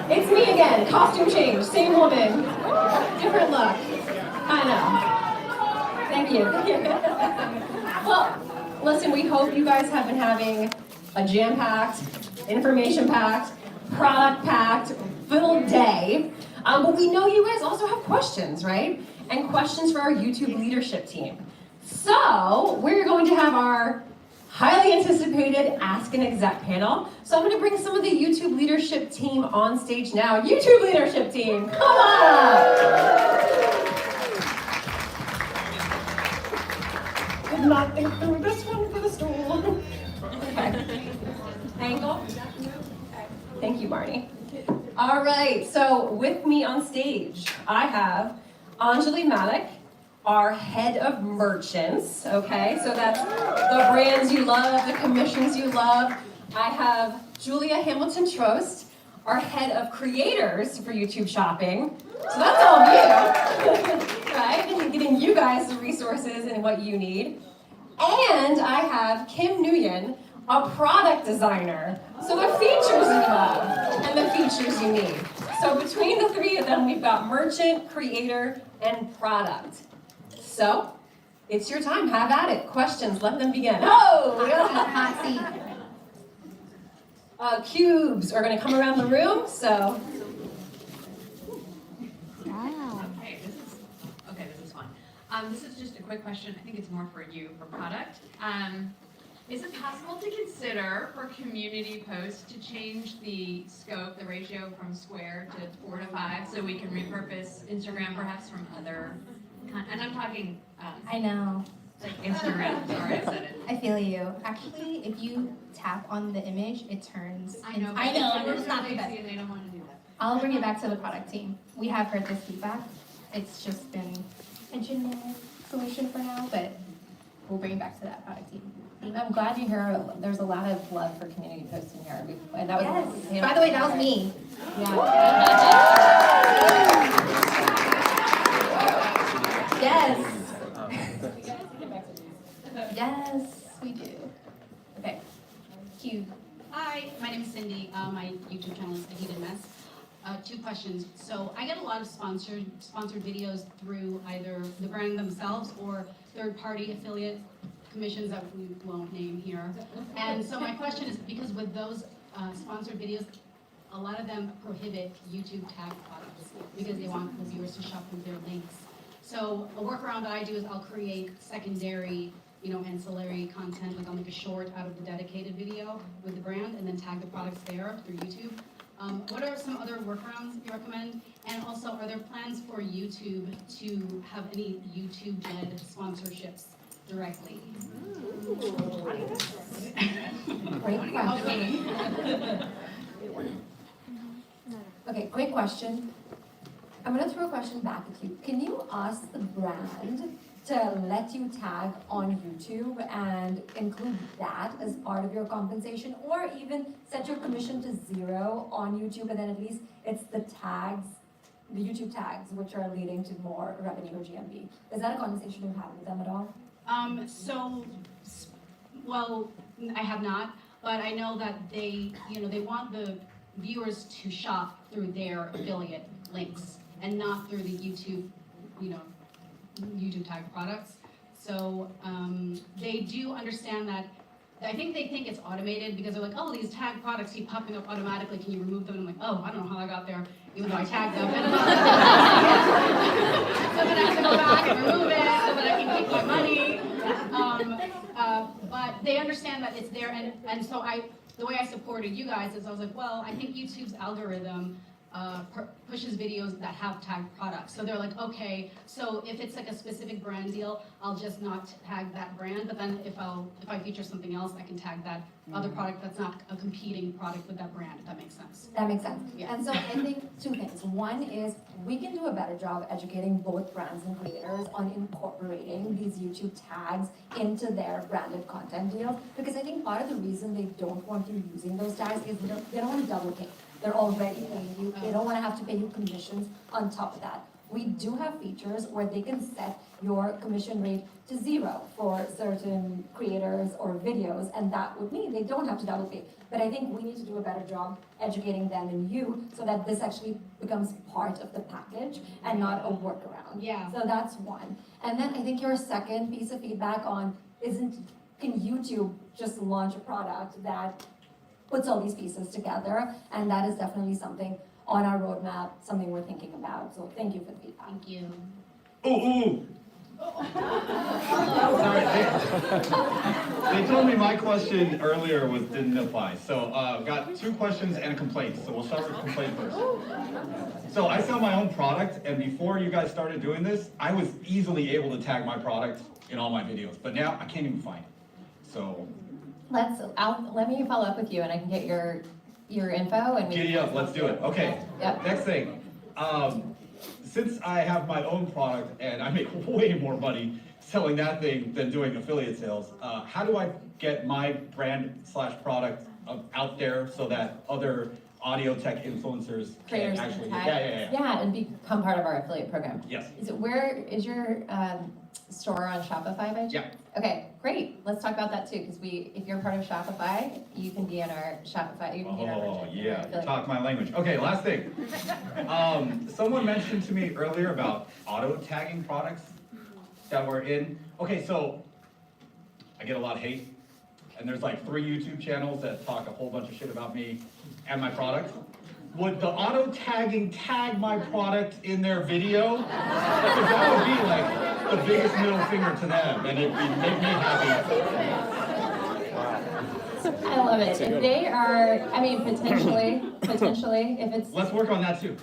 It's me again, costume change, same woman, different look. I know. Thank you. Well, listen, we hope you guys have been having a jam-packed, information-packed, product-packed, filled day. But we know you guys also have questions, right? And questions for our YouTube leadership team. So we're going to have our highly anticipated Ask an Exec panel. So I'm going to bring some of the YouTube leadership team on stage now. YouTube leadership team, come on! Could not think through this one for the stool. Okay. Angle. Thank you, Barney. All right, so with me on stage, I have Anjali Malik, our head of merchants, okay? So that's the brands you love, the commissions you love. I have Julia Hamilton-Trost, our head of creators for YouTube shopping. So that's all you, right? And getting you guys the resources and what you need. And I have Kim Nguyen, a product designer. So the features you love and the features you need. So between the three of them, we've got merchant, creator, and product. So it's your time. Have at it. Questions, let them begin. Oh! Hot seat. Cubes are going to come around the room. So This is fun. This is just a quick question. I think it's more for you, for product. Is it possible to consider for community posts to change the scope, the ratio from square to 4 to 5, so we can repurpose Instagram perhaps from other, and I'm talking I know. like Instagram. Sorry, I said it. I feel you. Actually, if you tap on the image, it turns. I know. I know. But It's not the best. and they don't want to do that. I'll bring it back to the product team. We have heard this feedback. It's just been a generic solution for now, but we'll bring it back to that product team. I'm glad you hear there's a lot of love for community posts in here. And that was, Yes. By the way, that was me. Yes. Yes, we do. Okay. Cube. Hi, my name is Cindy. My YouTube channel is A Heated Mess. 2 questions. So I get a lot of sponsored videos through either the brand themselves or third-party affiliate commissions that we won't name here. And so my question is, because with those sponsored videos, a lot of them prohibit YouTube tag products because they want the viewers to shop with their links. So a workaround that I do is I'll create secondary, ancillary content, like I'll make a short out of the dedicated video with the brand and then tag the products there through YouTube. What are some other workarounds you recommend? And also, are there plans for YouTube to have any YouTube-led sponsorships directly? Great question. Okay, great question. I'm gonna throw a question back at you. Can you ask the brand to let you tag on YouTube and include that as part of your compensation, or even set your commission to 0 on YouTube, and then at least it's the tags, the YouTube tags, which are leading to more revenue or GMV? Is that a conversation you've had with them at all? Well, I have not, but I know that they want the viewers to shop through their affiliate links and not through the YouTube, YouTube tag products. So they do understand that. I think they think it's automated because they're like, oh, these tag products keep popping up automatically. Can you remove them? And I'm like, oh, I don't know how I got there, even though I tagged them. So then I have to go back and remove it so that I can keep my money. But they understand that it's there, and so the way I supported you guys is I was like, well, I think YouTube's algorithm pushes videos that have tagged products. So they're like, okay, so if it's like a specific brand deal, I'll just not tag that brand, but then if I feature something else, I can tag that other product that's not a competing product with that brand, if that makes sense. That makes sense. Yeah. And so I think 2 things. One is we can do a better job educating both brands and creators on incorporating these YouTube tags into their branded content deals, because I think part of the reason they don't want you using those tags is they don't want to double pay. They're already paying you. They don't want to have to pay you commissions on top of that. We do have features where they can set your commission rate to 0 for certain creators or videos, and that would mean they don't have to double pay. But I think we need to do a better job educating them and you so that this actually becomes part of the package and not a workaround. Yeah. So that's one. And then I think your second piece of feedback on can YouTube just launch a product that puts all these pieces together, and that is definitely something on our roadmap, something we're thinking about. So thank you for the feedback. Thank you. Ooh. Sorry, they told me my question earlier didn't apply. So I've got 2 questions and a complaint. So we'll start with complaint first. So I sell my own product, and before you guys started doing this, I was easily able to tag my product in all my videos, but now I can't even find it. So Let me follow up with you, and I can get your info and giddy up, let's do it. Okay. Yep. Next thing. Since I have my own product and I make way more money selling that thing than doing affiliate sales, how do I get my brand/product out there so that other audio tech influencers can Creators can actually, tag. Yeah, and become part of our affiliate program. Yes. Where is your store on Shopify by chance? Yeah. Okay, great. Let's talk about that too, because if you're part of Shopify, you can be in our Shopify. You can be in our Oh, merchant, yeah, our affiliate. talk my language. Okay, last thing. Someone mentioned to me earlier about auto tagging products that were in. Okay, so I get a lot of hate, and there's like 3 YouTube channels that talk a whole bunch of shit about me and my product. Would the auto tagging tag my product in their video? Because that would be like the biggest middle finger to them, and it'd make me happy. I love it. If they are, I mean, potentially, if it's. Let's work on that too.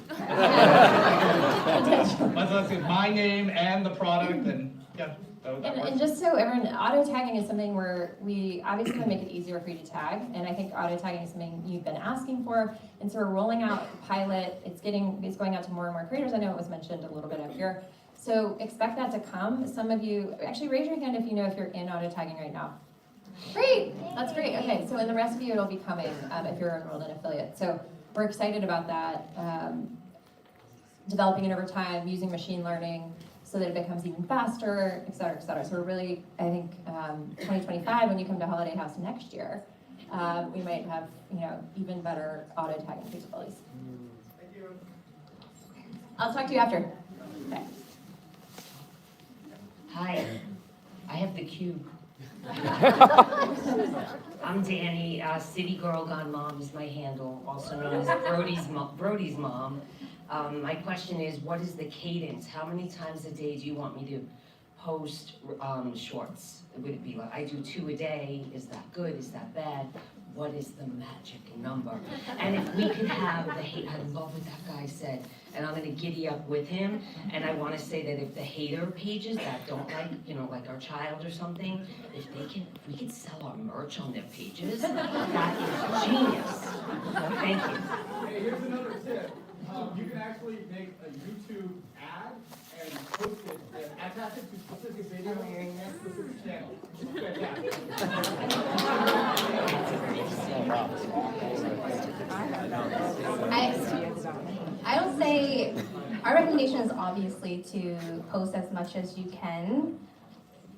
Let's say my name and the product, and yeah. And just so everyone, auto tagging is something where we obviously want to make it easier for you to tag, and I think auto tagging is something you've been asking for, and so we're rolling out a pilot. It's going out to more and more creators. I know it was mentioned a little bit up here, so expect that to come. Some of you, actually raise your hand if you know if you're in auto tagging right now. Great, that's great. Okay, so in the rest of you, it'll be coming if you're enrolled in affiliate. So we're excited about that, developing it over time, using machine learning, so that it becomes even faster, et cetera, et cetera. So we're really, I think, 2025, when you come to Holiday House next year, we might have, even better auto tagging capabilities. Thank you. I'll talk to you after. Okay. Hi, I have the cube. I'm Danny, City Girl Gone Mom is my handle, also known as Brody's mom. My question is, what is the cadence? How many times a day do you want me to post shorts? Would it be like, I do 2 a day, is that good, is that bad? What is the magic number? And if we could have the hate, I love what that guy said, and I'm gonna giddy up with him, and I wanna say that if the hater pages that don't like our child or something, if we could sell our merch on their pages, that is genius. Thank you. Hey, here's another tip. You can actually make a YouTube ad and post it and attach it to specific video and specific channel. I would say our recommendation is obviously to post as much as you can.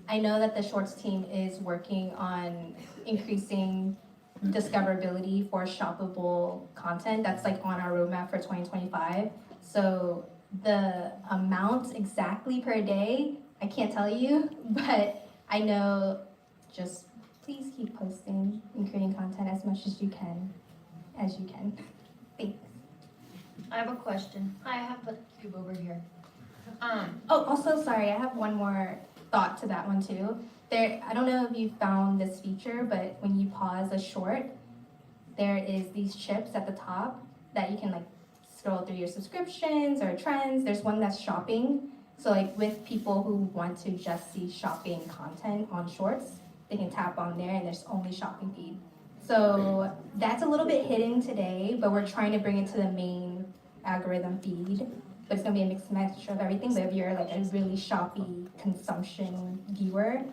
I know that the Shorts team is working on increasing discoverability for shoppable content. That's like on our roadmap for 2025. So the amount exactly per day, I can't tell you, but I know just please keep posting and creating content as much as you can. Thanks. I have a question. I have the cube over here. Oh, also, sorry, I have one more thought to that one too. I don't know if you found this feature, but when you pause a short, there is these chips at the top that you can like scroll through your subscriptions or trends. There's one that's shopping. So like with people who want to just see shopping content on shorts, they can tap on there and there's only shopping feed. So that's a little bit hidden today, but we're trying to bring it to the main algorithm feed. But it's gonna be a mixed match of everything. But if you're like a really shoppy consumption viewer,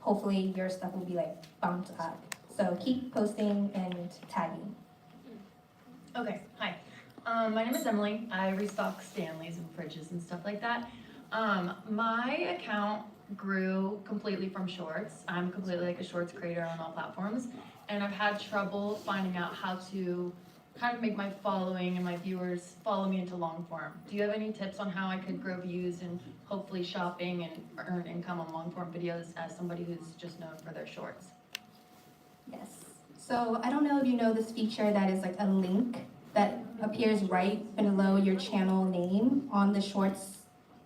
hopefully your stuff will be like bumped up. So keep posting and tagging. Okay, hi. My name is Emily. I restock Stanleys and fridges and stuff like that. My account grew completely from shorts. I'm completely like a shorts creator on all platforms, and I've had trouble finding out how to kind of make my following and my viewers follow me into long form. Do you have any tips on how I could grow views and hopefully shopping and earn income on long form videos as somebody who's just known for their shorts? Yes. So I don't know if you know this feature that is like a link that appears right below your channel name on the shorts,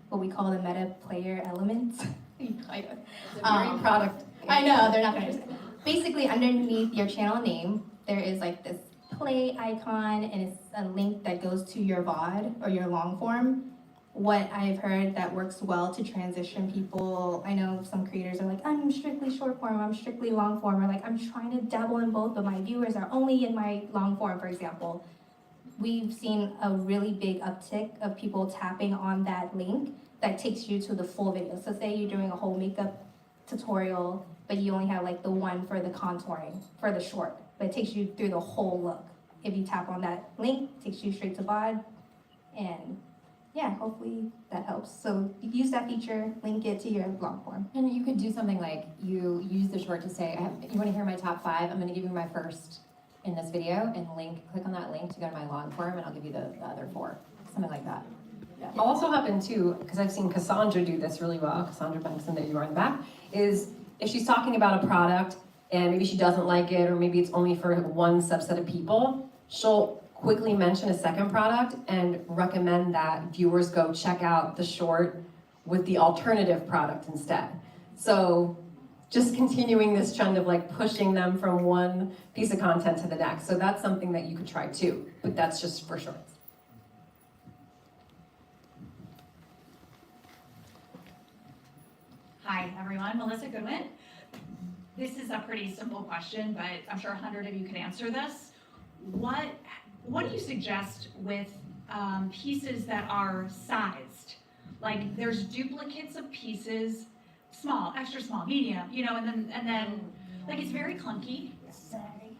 what we call the meta player elements. It's a very product. I know, they're not gonna understand. Basically, underneath your channel name, there is like this play icon, and it's a link that goes to your VOD or your long form. What I've heard that works well to transition people, I know some creators are like, I'm strictly short form, I'm strictly long form, or like, I'm trying to dabble in both, but my viewers are only in my long form, for example. We've seen a really big uptick of people tapping on that link that takes you to the full video. So say you're doing a whole makeup tutorial, but you only have like the one for the contouring, for the short, but it takes you through the whole look. if you tap on that link, it takes you straight to VOD. And yeah, hopefully that helps. So you use that feature, link it to your long form. And you could do something like you use the short to say, you want to hear my top 5? I'm going to give you my first in this video, and click on that link to go to my long form, and I'll give you the other 4. Something like that. Yeah. I'll also hop in too, because I've seen Cassandra do this really well, Cassandra Benson that you are in the back, is if she's talking about a product and maybe she doesn't like it, or maybe it's only for one subset of people, she'll quickly mention a second product and recommend that viewers go check out the short with the alternative product instead. So just continuing this trend of like pushing them from one piece of content to the next. So that's something that you could try too, but that's just for shorts. Hi everyone, Melissa Goodwin. This is a pretty simple question, but I'm sure 100 of you could answer this. What do you suggest with pieces that are sized? Like there's duplicates of pieces, small, extra small, medium, you know, and then like it's very clunky.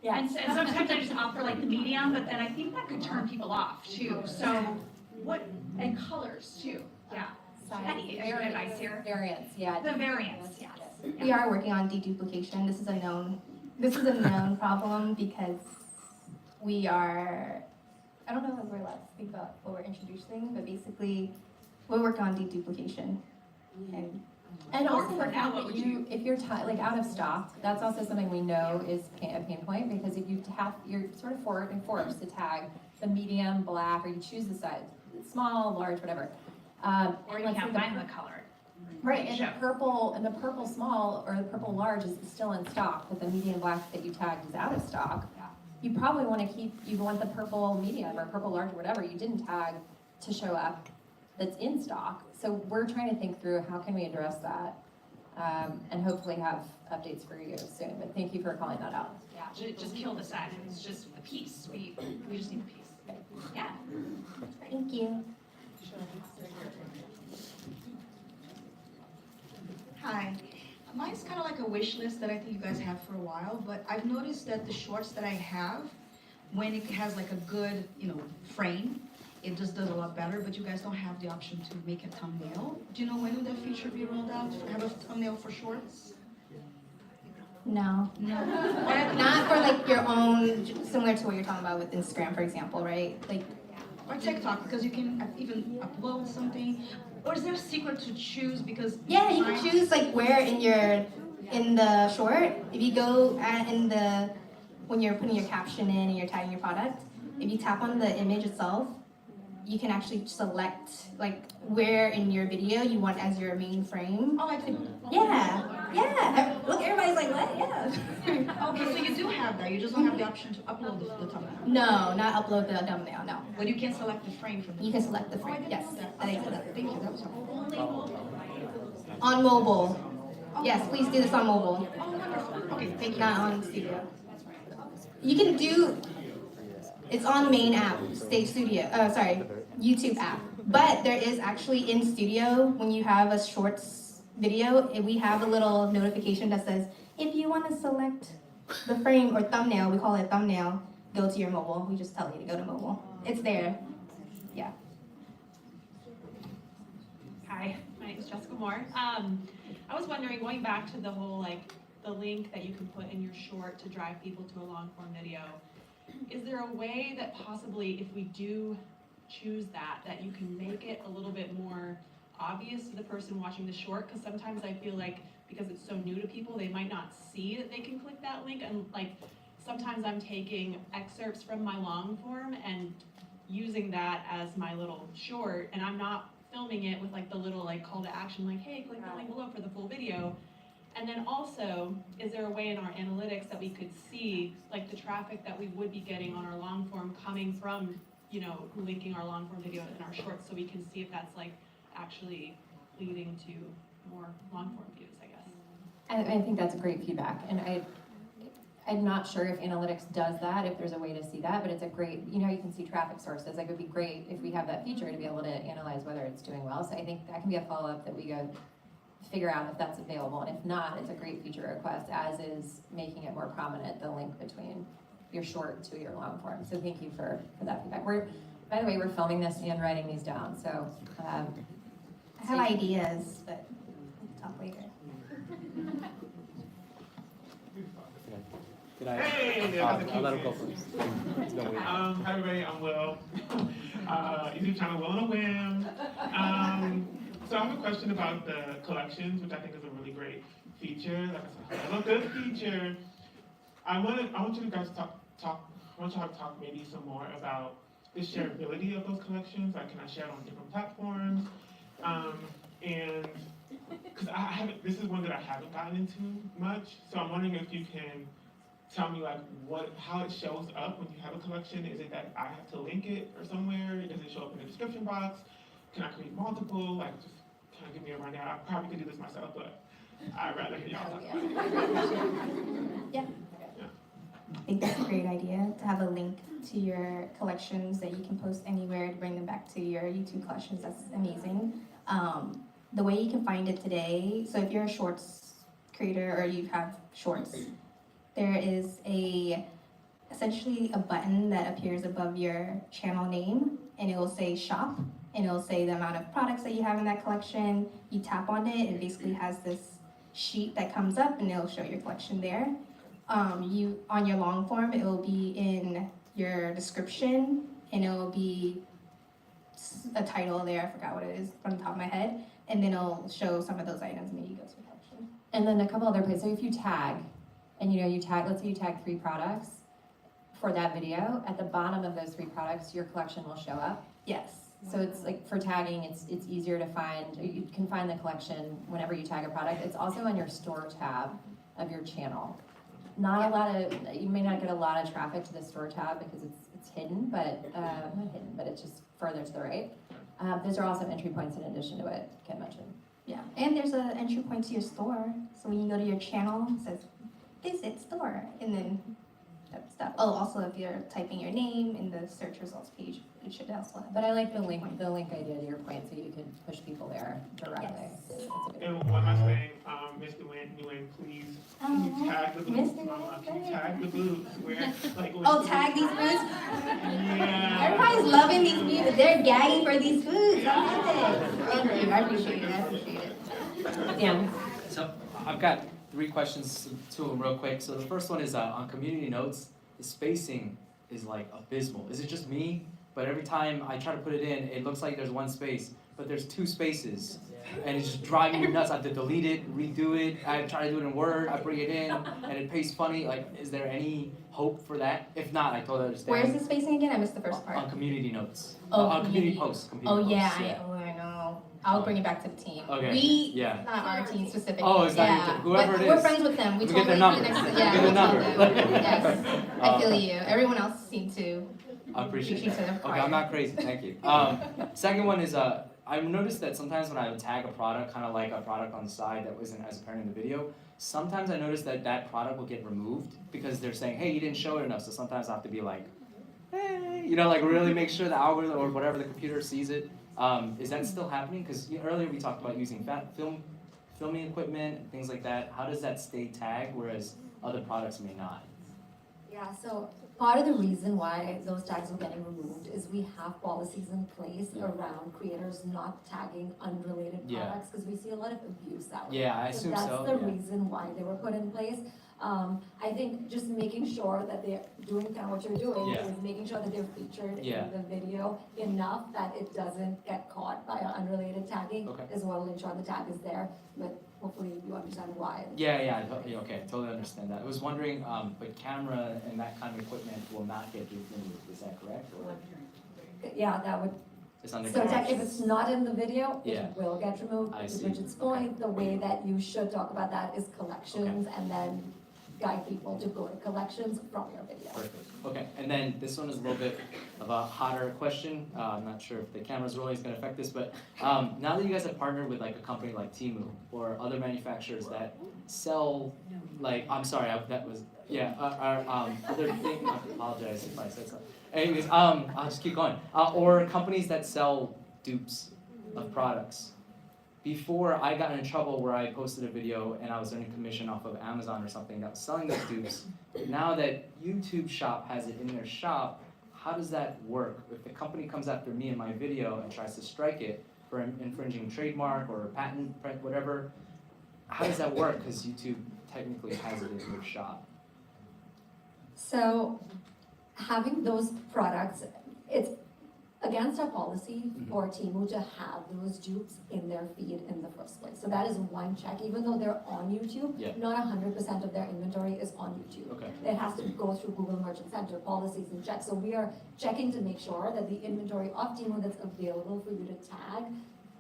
Yeah. And sometimes I just opt for like the medium, but then I think that could turn people off too. So and colors too, yeah. Any advice here? Variants, yeah. The variants, yes. We are working on deduplication. This is a known problem because we are, I don't know if we're allowed to speak about what we're introducing, but basically we're working on deduplication. And also the fact that if you're like out of stock, that's also something we know is a pain point, because if you're sort of forced to tag the medium, black, or you choose the size, small, large, whatever. Or you can't find the color. Right, and the purple small or the purple large is still in stock, but the medium black that you tagged is out of stock. You probably want the purple medium or purple large or whatever you didn't tag to show up that's in stock. So we're trying to think through how can we address that, and hopefully have updates for you soon. But thank you for calling that out. Yeah, just kill the size. It's just a piece. We just need a piece. Yeah. Thank you. Hi. Mine's kind of like a wish list that I think you guys have for a while, but I've noticed that the shorts that I have, when it has like a good, frame, it just does a lot better, but you guys don't have the option to make a thumbnail. Do you know when will that feature be rolled out? Have a thumbnail for shorts? No. No. Not for like your own, similar to what you're talking about with Instagram, for example, right? Like, or TikTok, because you can even upload something. Or is there a secret to choose? Because yeah, you can choose like where in the short. If you go when you're putting your caption in and you're tagging your product, if you tap on the image itself, you can actually select like where in your video you want as your main frame. Oh, I think. Yeah. Look, everybody's like, what? Yeah. Okay, so you do have that. You just don't have the option to upload the thumbnail. No, not upload the thumbnail. No. But you can select the frame from. You can select the frame. Yes. Thank you. That was helpful. On mobile. Yes, please do this on mobile. Oh, wonderful. Okay, thank you. Not on studio. You can do. It's on main app, YouTube app. But there is actually in studio, when you have a shorts video, we have a little notification that says, if you want to select the frame or thumbnail, we call it thumbnail, go to your mobile. We just tell you to go to mobile. It's there. Yeah. Hi, my name is Jessica Moore. I was wondering, going back to the whole, the link that you can put in your short to drive people to a long form video, is there a way that possibly, if we do choose that you can make it a little bit more obvious to the person watching the short? Because sometimes I feel like, because it's so new to people, they might not see that they can click that link. And sometimes I'm taking excerpts from my long form and using that as my little short, and I'm not filming it with the little call to action, hey, click the link below for the full video. And then also, is there a way in our analytics that we could see the traffic that we would be getting on our long form coming from, linking our long form video in our shorts, so we can see if that's actually leading to more long form views, I guess. I think that's great feedback, and I'm not sure if analytics does that, if there's a way to see that, but it's a great, you can see traffic sources. It would be great if we have that feature to be able to analyze whether it's doing well. So I think that can be a follow-up that we go figure out if that's available, and if not, it's a great feature request, as is making it more prominent, the link between your short to your long form. So thank you for that feedback. By the way, we're filming this and writing these down, so. I have ideas, but we'll talk later. Good night. Hey, I'll let him go first. It's been weird. Hi everybody, I'm Will. YouTube channel Will on a Whim. So I have a question about the collections, which I think is a really great feature. Like I said, I love good feature. I want you guys to talk maybe some more about the shareability of those collections. Like, can I share it on different platforms? And because this is one that I haven't gotten into much. So I'm wondering if you can tell me like how it shows up when you have a collection. Is it that I have to link it or somewhere? Does it show up in the description box? Can I create multiple? Like, just kind of give me a rundown. I probably could do this myself, but I'd rather hear y'all talk about it. Yeah. I think that's a great idea to have a link to your collections that you can post anywhere to bring them back to your YouTube collections. That's amazing. The way you can find it today, so if you're a shorts creator or you have shorts, there is essentially a button that appears above your channel name, and it will say shop, and it will say the amount of products that you have in that collection. You tap on it, it basically has this sheet that comes up, and it'll show your collection there. On your long form, it will be in your description, and it will be a title there. I forgot what it is from the top of my head, and then it'll show some of those items, and then you go to the collection. And then a couple other places. So if you tag, and let's say you tag 3 products for that video, at the bottom of those 3 products, your collection will show up. Yes. So it's like for tagging, it's easier to find. You can find the collection whenever you tag a product. It's also on your store tab of your channel. You may not get a lot of traffic to the store tab because it's hidden, but not hidden, but it's just further to the right. Those are also entry points in addition to what Ken mentioned. Yeah, and there's an entry point to your store. So when you go to your channel, it says visit store, and then that stuff. Oh, also if you're typing your name in the search results page, it should also have. But I like the link idea to your point, so you can push people there directly. Yes. And one last thing, Ms. Nguyen, please, can you tag the boots, Mama? Can you tag the boots? Tag these boots? Yeah. Everybody's loving these boots. They're gagging for these boots. I love it. Thank you. I appreciate it. Yeah. So I've got 3 questions, 2 of them real quick. So the first one is on community notes, the spacing is like abysmal. Is it just me? But every time I try to put it in, it looks like there's 1 space, but there's 2 spaces. And it's just driving me nuts. I have to delete it, redo it. I try to do it in Word, I bring it in, and it pastes funny. Like, is there any hope for that? If not, I totally understand. Where is the spacing again? I missed the first part. On community notes. Oh, on community posts. I know. I'll bring it back to the team. Okay. Not our team specifically. Oh, it's not your team. Whoever but it is. We're friends with them. We get their totally number. next to Get their number. Yes, I feel you. Everyone else seemed to. I appreciate each that. other Okay, quiet. I'm not crazy. Thank you. Second one is I've noticed that sometimes when I tag a product, kind of like a product on the side that wasn't as apparent in the video, sometimes I notice that product will get removed because they're saying, hey, you didn't show it enough. So sometimes I have to be like, hey, like really make sure the algorithm or whatever the computer sees it. Is that still happening? Because earlier we talked about using filming equipment and things like that. How does that stay tagged, whereas other products may not? Yeah, so part of the reason why those tags are getting removed is we have policies in place around creators not tagging unrelated products because we see a lot of abuse out there. Yeah, I assume so. That's the reason why they were put in place. I think just making sure that they're doing kind of what you're doing is making sure that they're featured in the video enough that it doesn't get caught by unrelated tagging as well, ensure the tag is there, but hopefully you understand why. Okay, totally understand that. I was wondering, but camera and that kind of equipment will not get removed, is that correct? Or? Yeah, that would. It's under So if it's not in the video, Yeah. it will get removed. I To see. Bridget's point, the way that you should talk about that is collections and then guide people to go to collections from your video. Perfect. Okay, and then this one is a little bit of a hotter question. I'm not sure if the camera's rolling is going to affect this, but now that you guys have partnered with like a company like Temu or other manufacturers that sell, like, I'm sorry, that was, other thing, I apologize if I said something. Anyways, I'll just keep going. Or companies that sell dupes of products. before I got in trouble where I posted a video and I was earning commission off of Amazon or something that was selling those dupes. Now that YouTube Shop has it in their shop, how does that work? If the company comes after me in my video and tries to strike it for infringing trademark or patent, whatever, how does that work? Because YouTube technically has it in their shop. So having those products, it's against our policy for Temu to have those dupes in their feed in the first place. So that is one check, even though they're on YouTube, not 100% of their inventory is on YouTube. Okay. It has to go through Google Merchant Center policies and checks. So we are checking to make sure that the inventory of Temu that's available for you to tag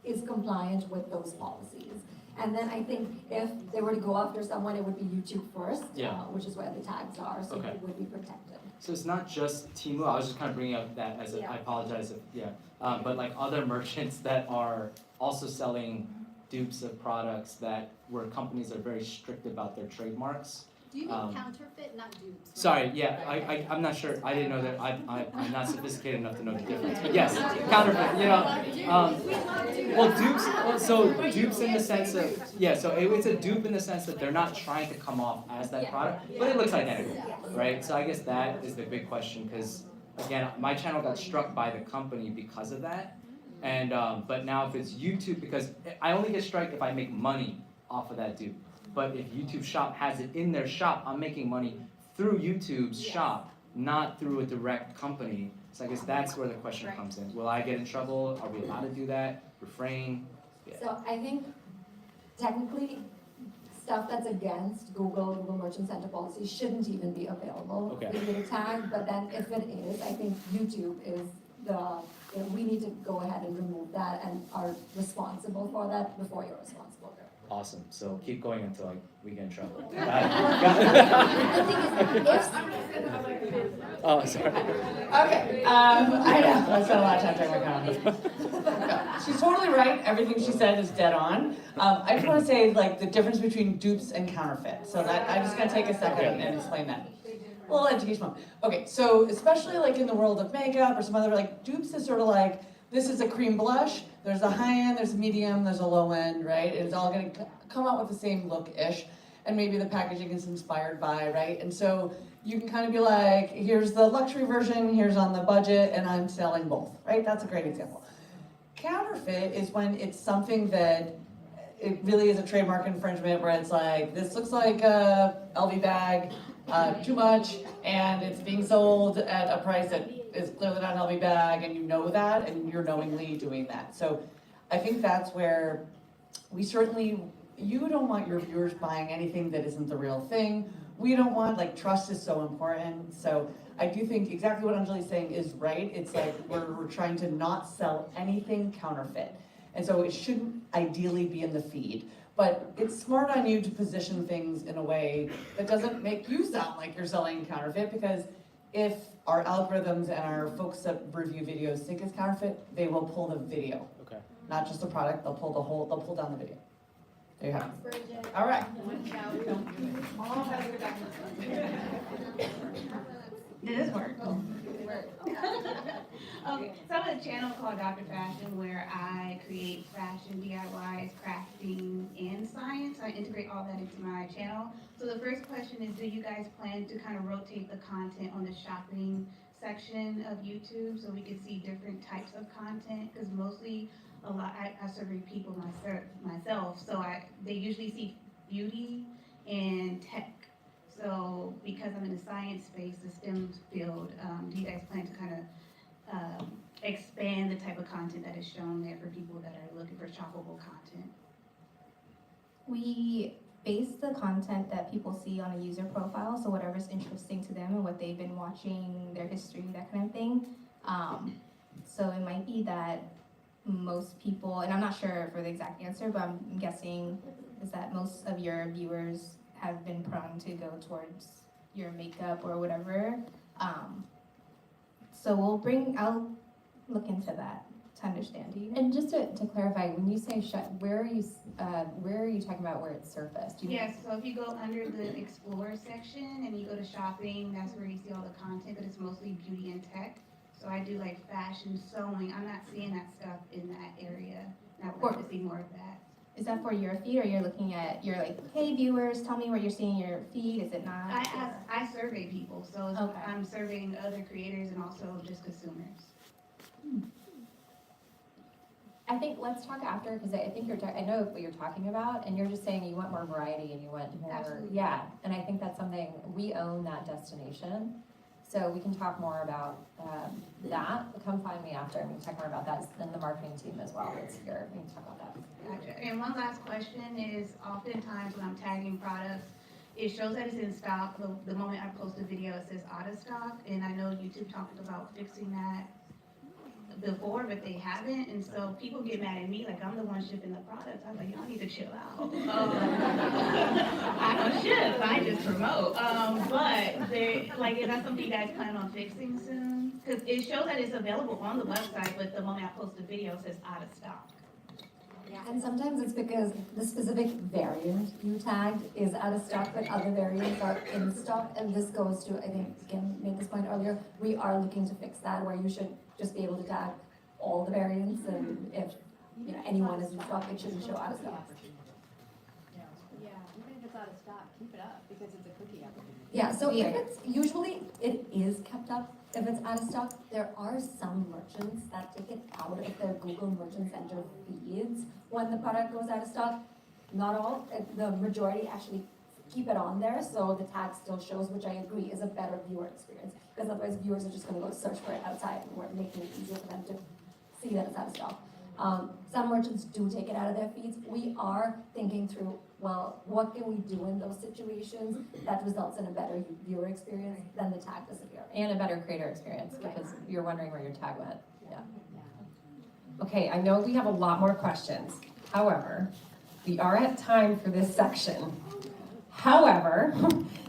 is compliant with those policies. And then I think if they were to go after someone, it would be YouTube first, which is where the tags are, so it would be protected. So it's not just Temu, I was just kind of bringing up that as a, I apologize if, but like other merchants that are also selling dupes of products that where companies are very strict about their trademarks. Do you mean counterfeit, not dupes? Sorry, I'm not sure, I didn't know that, I'm not sophisticated enough to know the difference, but yes, counterfeit, well, dupes, so dupes in the sense of, so it's a dupe in the sense that they're not trying to come off as that product, but it looks identical, right? So I guess that is the big question, because again, my channel got struck by the company because of that, and, but now if it's YouTube, because I only get struck if I make money off of that dupe. But if YouTube Shop has it in their shop, I'm making money through YouTube's shop, not through a direct company. So I guess that's where the question comes in. Will I get in trouble? Are we allowed to do that? Refrain? So I think technically stuff that's against Google Merchant Center policy shouldn't even be available for you to tag. But then if it is, I think YouTube is we need to go ahead and remove that and are responsible for that before you're responsible for it. Awesome. So keep going until we get in trouble. Oh, sorry. Okay, I know, I spent a lot of time talking about counterfeit. She's totally right, everything she said is dead on. I just wanna say like the difference between dupes and counterfeit, so that, I'm just gonna take a second and explain that. A little education moment. Okay, so especially like in the world of makeup or some other, like dupes is sort of like, this is a cream blush, there's a high end, there's a medium, there's a low end, right? It's all gonna come out with the same look-ish, and maybe the packaging is inspired by, right? And so you can kind of be like, here's the luxury version, here's on the budget, and I'm selling both, right? That's a great example. Counterfeit is when it's something that it really is a trademark infringement where it's like, this looks like a LV bag, too much, and it's being sold at a price that is clearly not an LV bag, and you know that, and you're knowingly doing that. So I think that's where we certainly, you don't want your viewers buying anything that isn't the real thing. We don't want, like, trust is so important. So I do think exactly what Anjali's saying is right. It's like we're trying to not sell anything counterfeit. And so it shouldn't ideally be in the feed. But it's smart on you to position things in a way that doesn't make you sound like you're selling counterfeit, because if our algorithms and our folks that review videos think it's counterfeit, they will pull the video. Okay. Not just the product, they'll pull down the video. There you have it. All right. Did this work? Okay, so I'm on a channel called Dr. Fashion where I create fashion DIYs, crafting, and science. I integrate all that into my channel. So the first question is, do you guys plan to kind of rotate the content on the shopping section of YouTube so we can see different types of content? Because mostly I survey people myself, so they usually see beauty and tech. So because I'm in the science space, the STEM field, do you guys plan to kind of expand the type of content that is shown there for people that are looking for shoppable content? We base the content that people see on a user profile, so whatever's interesting to them and what they've been watching, their history, that kind of thing. So it might be that most people, and I'm not sure for the exact answer, but I'm guessing is that most of your viewers have been prone to go towards your makeup or whatever. So I'll look into that to understand you. And just to clarify, when you say where are you talking about where it's surfaced? Yes, so if you go under the Explore section and you go to shopping, that's where you see all the content, but it's mostly beauty and tech. So I do like fashion, sewing. I'm not seeing that stuff in that area. And I would like to see more of that. Is that for your feed, or you're looking at, you're like, hey viewers, tell me what you're seeing in your feed, is it not? I survey people, so Okay. I'm surveying other creators and also just consumers. I think let's talk after, because I think I know what you're talking about, and you're just saying you want more variety and you want more, Absolutely. yeah. And I think that's something, we own that destination, so we can talk more about that. Come find me after, and we can talk more about that, and the marketing team as well is here, we can talk about that. Gotcha. And one last question is, oftentimes when I'm tagging products, it shows that it's in stock. The moment I post a video, it says out of stock, and I know YouTube talked about fixing that before, but they haven't, and so people get mad at me like I'm the one shipping the products. I'm like, y'all need to chill out. I don't ship, I just promote. But they like, is that something you guys plan on fixing soon? Because it shows that it's available on the website, but the moment I post a video, it says out of stock. Yeah, and sometimes it's because the specific variant you tagged is out of stock, but other variants are in stock, and this goes to, I think Kim made this point earlier, we are looking to fix that, where you should just be able to tag all the variants, and if, you know, anyone is in stock, it shouldn't show out of stock. Yeah, even if it's out of stock, keep it up, because it's a cookie application. Yeah, so if it's, usually it is kept up if it's out of stock. There are some merchants that take it out of their Google Merchant Center feeds when the product goes out of stock. Not all, the majority actually keep it on there, so the tag still shows, which I agree is a better viewer experience, because otherwise viewers are just gonna go search for it outside, and we're making it easier for them to see that it's out of stock. Some merchants do take it out of their feeds. We are thinking through, well, what can we do in those situations that results in a better viewer experience than the tag disappearing? And a better creator experience, because you're wondering where your tag went, yeah. Okay, I know we have a lot more questions. However, we are at time for this section. However,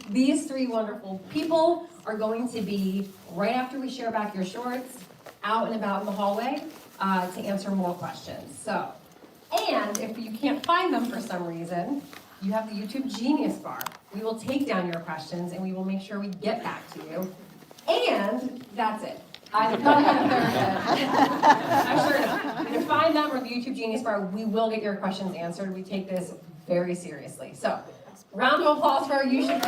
these three wonderful people are going to be, right after we share back your shorts, out and about in the hallway to answer more questions. So, and if you can't find them for some reason, you have the YouTube Genius Bar. We will take down your questions and we will make sure we get back to you. And that's it. I'm not gonna I'm sure to find them or the YouTube Genius Bar, we will get your questions answered. We take this very seriously. So, round of applause for our YouTube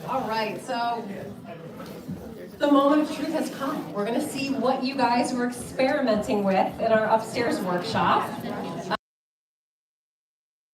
All right, so the moment of truth has come. We're gonna see what you guys were experimenting with in our upstairs workshop.